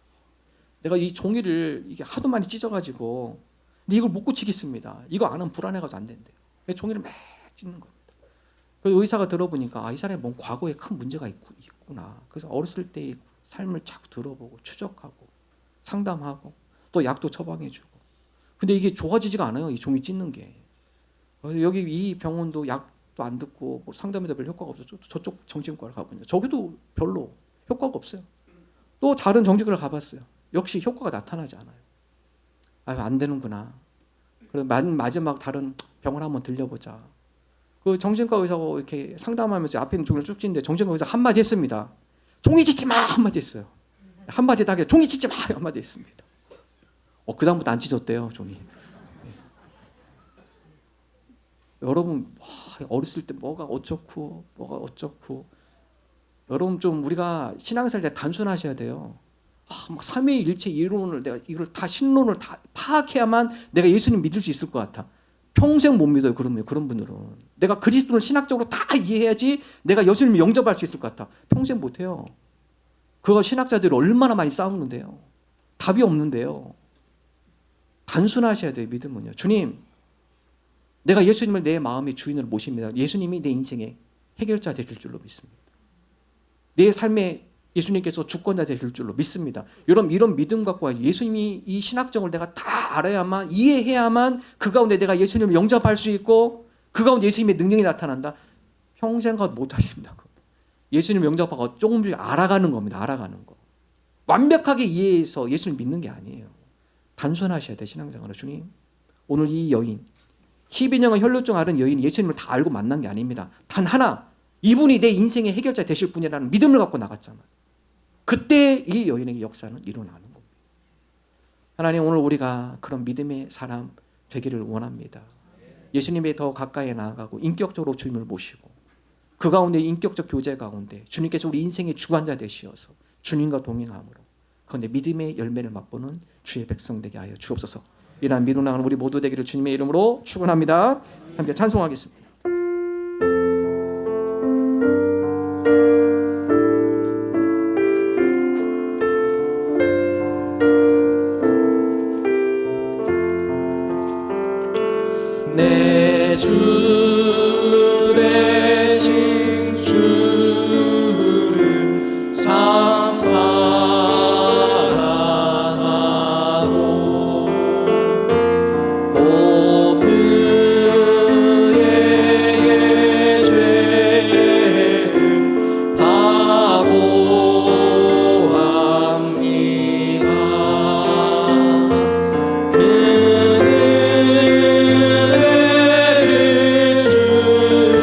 내가 이 종이를 이게 하도 많이 찢어가지고 근데 이걸 못 고치겠습니다. 이거 안 하면 불안해가지고 안 된대요. 그래서 종이를 막 찢는 겁니다. 그래서 의사가 들어보니까 이 사람이 뭔 과거에 큰 문제가 있구나. 그래서 어렸을 때의 삶을 자꾸 들어보고 추적하고 상담하고 또 약도 처방해주고. 근데 이게 좋아지지가 않아요. 이 종이 찢는 게. 그래서 여기 이 병원도 약도 안 듣고 뭐 상담에도 별 효과가 없어요. 저쪽 정신과를 가보니까 저기도 별로 효과가 없어요. 또 다른 정신과를 가봤어요. 역시 효과가 나타나지 않아요. 안 되는구나. 그래서 마지막 다른 병원 한번 들려보자. 그 정신과 의사가 이렇게 상담하면서 앞에 있는 종이를 쭉 찢는데 정신과 의사 한마디 했습니다. 종이 찢지 마 한마디 했어요. 한마디 하게 종이 찢지 마 한마디 했습니다. 그 다음부터 안 찢었대요 종이. 여러분 어렸을 때 뭐가 어쩌고 여러분 좀 우리가 신앙생활 때 단순하셔야 돼요. 막 삼위일체 이론을 내가 이걸 다 신론을 다 파악해야만 내가 예수님 믿을 수 있을 것 같아. 평생 못 믿어요. 그런 분들은 내가 그리스도를 신학적으로 다 이해해야지 내가 예수님을 영접할 수 있을 것 같아. 평생 못해요. 그거 신학자들이 얼마나 많이 싸우는데요. 답이 없는데요. 단순하셔야 돼요. 믿음은요. 주님, 내가 예수님을 내 마음의 주인으로 모십니다. 예수님이 내 인생의 해결자 되실 줄로 믿습니다. 내 삶에 예수님께서 주권자 되실 줄로 믿습니다. 여러분 이런 믿음 갖고 와요. 예수님이 이 신학적을 내가 다 알아야만 이해해야만 그 가운데 내가 예수님을 영접할 수 있고 그 가운데 예수님의 능력이 나타난다. 평생 가도 못하십니다. 예수님을 영접하고 조금씩 알아가는 겁니다. 알아가는 거. 완벽하게 이해해서 예수님을 믿는 게 아니에요. 단순하셔야 돼 신앙생활을. 주님 오늘 이 여인 12년간 혈루증 앓은 여인이 예수님을 다 알고 만난 게 아닙니다. 단 하나 이분이 내 인생의 해결자 되실 분이라는 믿음을 갖고 나갔잖아요. 그때 이 여인에게 역사는 일어나는 겁니다. 하나님 오늘 우리가 그런 믿음의 사람 되기를 원합니다. 예수님에 더 가까이 나아가고 인격적으로 주님을 모시고 그 가운데 인격적 교제 가운데 주님께서 우리 인생의 주관자 되시어서 주님과 동행함으로 그런데 믿음의 열매를 맛보는 주의 백성 되게 하여 주옵소서. 이러한 믿음 나가는 우리 모두 되기를 주님의 이름으로 축원합니다. 함께 찬송하겠습니다. 내 주 되신 주를 참 사랑하고 곧 그에게 죄를 다고합니다. 그는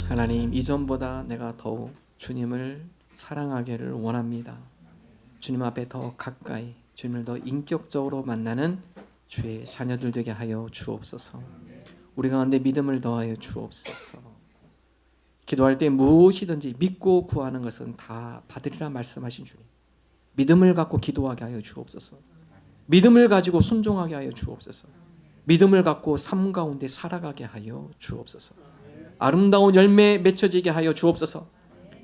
하나님, 이전보다 내가 더욱 주님을 사랑하기를 원합니다. 주님 앞에 더 가까이, 주님을 더 인격적으로 만나는 주의 자녀들 되게 하여 주옵소서. 우리 가운데 믿음을 더하여 주옵소서. 기도할 때 무엇이든지 믿고 구하는 것은 다 받으리라 말씀하신 주님, 믿음을 갖고 기도하게 하여 주옵소서. 믿음을 가지고 순종하게 하여 주옵소서. 믿음을 갖고 삶 가운데 살아가게 하여 주옵소서. 아름다운 열매 맺혀지게 하여 주옵소서.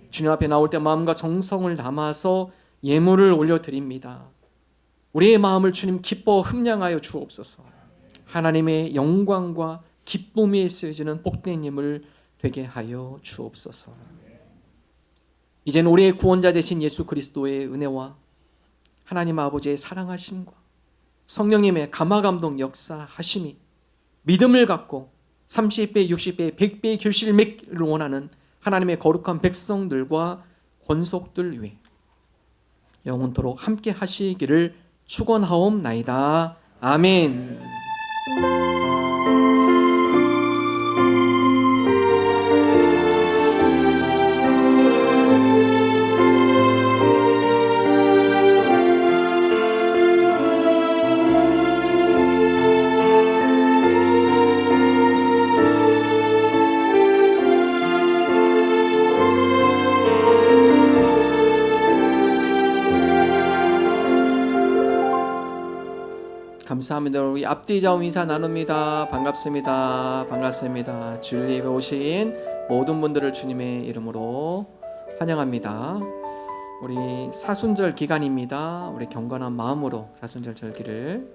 주님 앞에 나올 때 마음과 정성을 담아서 예물을 올려드립니다. 우리의 마음을 주님 기뻐 흠량하여 주옵소서. 하나님의 영광과 기쁨이 쓰여지는 복된 예물 되게 하여 주옵소서. 이제는 우리의 구원자 되신 예수 그리스도의 은혜와 하나님 아버지의 사랑하심과 성령님의 감화감동 역사하심이 믿음을 갖고 30배, 60배, 100배의 결실을 맺기를 원하는 하나님의 거룩한 백성들과 권속들 위해 영원토록 함께 하시기를 축원하옵나이다. 아멘. 감사합니다. 우리 앞뒤 좌우 인사 나눕니다. 반갑습니다. 반갑습니다. 주일 예배 오신 모든 분들을 주님의 이름으로 환영합니다. 우리 사순절 기간입니다. 우리 경건한 마음으로 사순절 절기를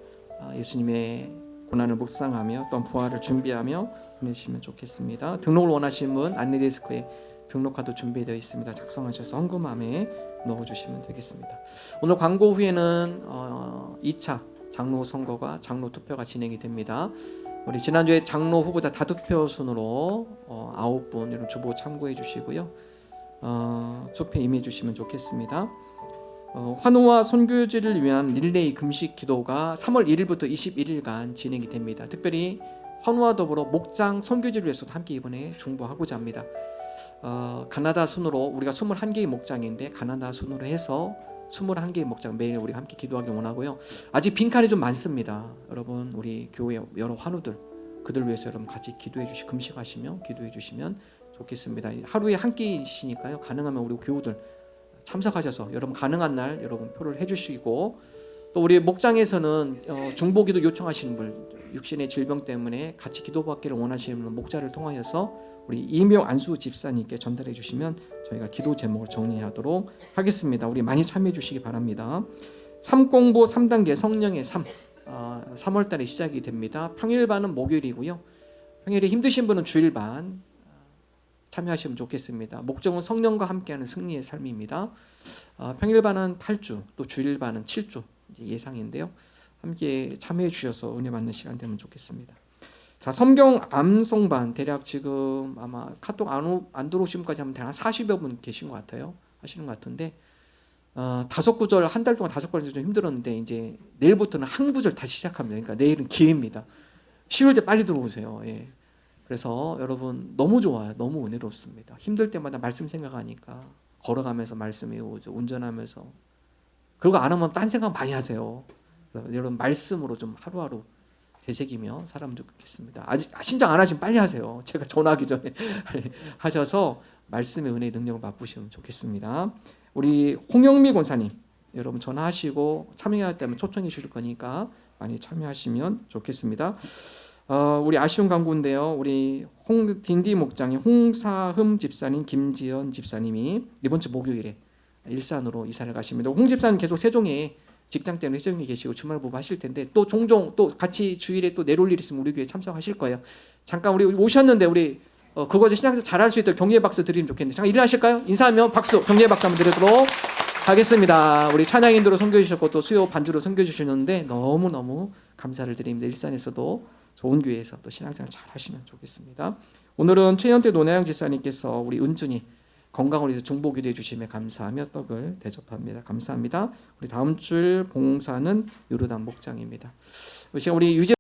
예수님의 고난을 묵상하며 또 부활을 준비하며 보내시면 좋겠습니다. 등록을 원하시는 분 안내데스크에 등록카드 준비되어 있습니다. 작성하셔서 헌금함에 넣어주시면 되겠습니다. 오늘 광고 후에는 2차 장로 선거가 장로 투표가 진행이 됩니다. 우리 지난주에 장로 후보자 다투표 순으로 9분 이런 주보 참고해 주시고요. 투표에 임해 주시면 좋겠습니다. 환우와 선교지를 위한 릴레이 금식 기도가 3월 1일부터 21일간 진행이 됩니다. 특별히 환우와 더불어 목장 선교지를 위해서도 함께 이번에 중보하고자 합니다. 가나다 순으로 우리가 21개의 목장인데 가나다 순으로 해서 21개의 목장 매일 우리 함께 기도하길 원하고요. 아직 빈칸이 좀 많습니다. 여러분 우리 교회 여러 환우들 그들 위해서 여러분 같이 기도해 주시 금식하시며 기도해 주시면 좋겠습니다. 하루에 한 끼시니까요. 가능하면 우리 교우들 참석하셔서 여러분 가능한 날 여러분 표를 해주시고 또 우리 목장에서는 중보기도 요청하시는 분 육신의 질병 때문에 같이 기도받기를 원하시는 목자를 통하여서 우리 이명 안수 집사님께 전달해 주시면 저희가 기도 제목을 정리하도록 하겠습니다. 우리 많이 참여해 주시기 바랍니다. 3공보 3단계 성령의 3 3월 달에 시작이 됩니다. 평일반은 목요일이고요. 평일에 힘드신 분은 주일반 참여하시면 좋겠습니다. 목적은 성령과 함께하는 승리의 삶입니다. 평일반은 8주 또 주일반은 7주 예상인데요. 함께 참여해 주셔서 은혜 받는 시간 되면 좋겠습니다. 자, 성경 암송반 대략 지금 아마 카톡 안 들어오신 분까지 하면 한 40여 분 계신 것 같아요. 하시는 것 같은데 5구절 한 달 동안 5구절 좀 힘들었는데 이제 내일부터는 한 구절 다시 시작합니다. 그러니까 내일은 기회입니다. 쉬울 때 빨리 들어오세요. 예. 그래서 여러분 너무 좋아요. 너무 은혜롭습니다. 힘들 때마다 말씀 생각하니까 걸어가면서 말씀 외우죠. 운전하면서 그리고 안 하면 딴 생각 많이 하세요. 여러분 말씀으로 좀 하루하루 되새기며 살아면 좋겠습니다. 아직 신청 안 하시면 빨리 하세요. 제가 전화하기 전에 하셔서 말씀의 은혜의 능력을 맛보시면 좋겠습니다. 우리 홍영미 권사님 여러분 전화하시고 참여할 때면 초청해 주실 거니까 많이 참여하시면 좋겠습니다. 우리 아쉬운 광고인데요. 우리 딘디 목장님, 홍사흠 집사님, 김지연 집사님이 이번 주 목요일에 일산으로 이사를 가십니다. 홍 집사님 계속 세종에 직장 때문에 세종에 계시고 주말 부부 하실 텐데 또 종종 또 같이 주일에 또 내려올 일 있으면 우리 교회 참석하실 거예요. 잠깐 우리 오셨는데 우리 그거죠. 신앙에서 잘할 수 있도록 격려의 박수 드리면 좋겠는데 잠깐 일어나실까요? 인사하면 박수, 격려의 박수 한번 드리도록 하겠습니다. 우리 찬양인도로 선교해 주셨고 또 수요 반주로 선교해 주셨는데 너무너무 감사를 드립니다. 일산에서도 좋은 교회에서 또 신앙생활 잘 하시면 좋겠습니다. 오늘은 최현태 노나영 집사님께서 우리 은준이 건강으로 해서 중보기도해 주심에 감사하며 떡을 대접합니다. 감사합니다. 우리 다음 주 봉사는 요르단 목장입니다. 우리 유재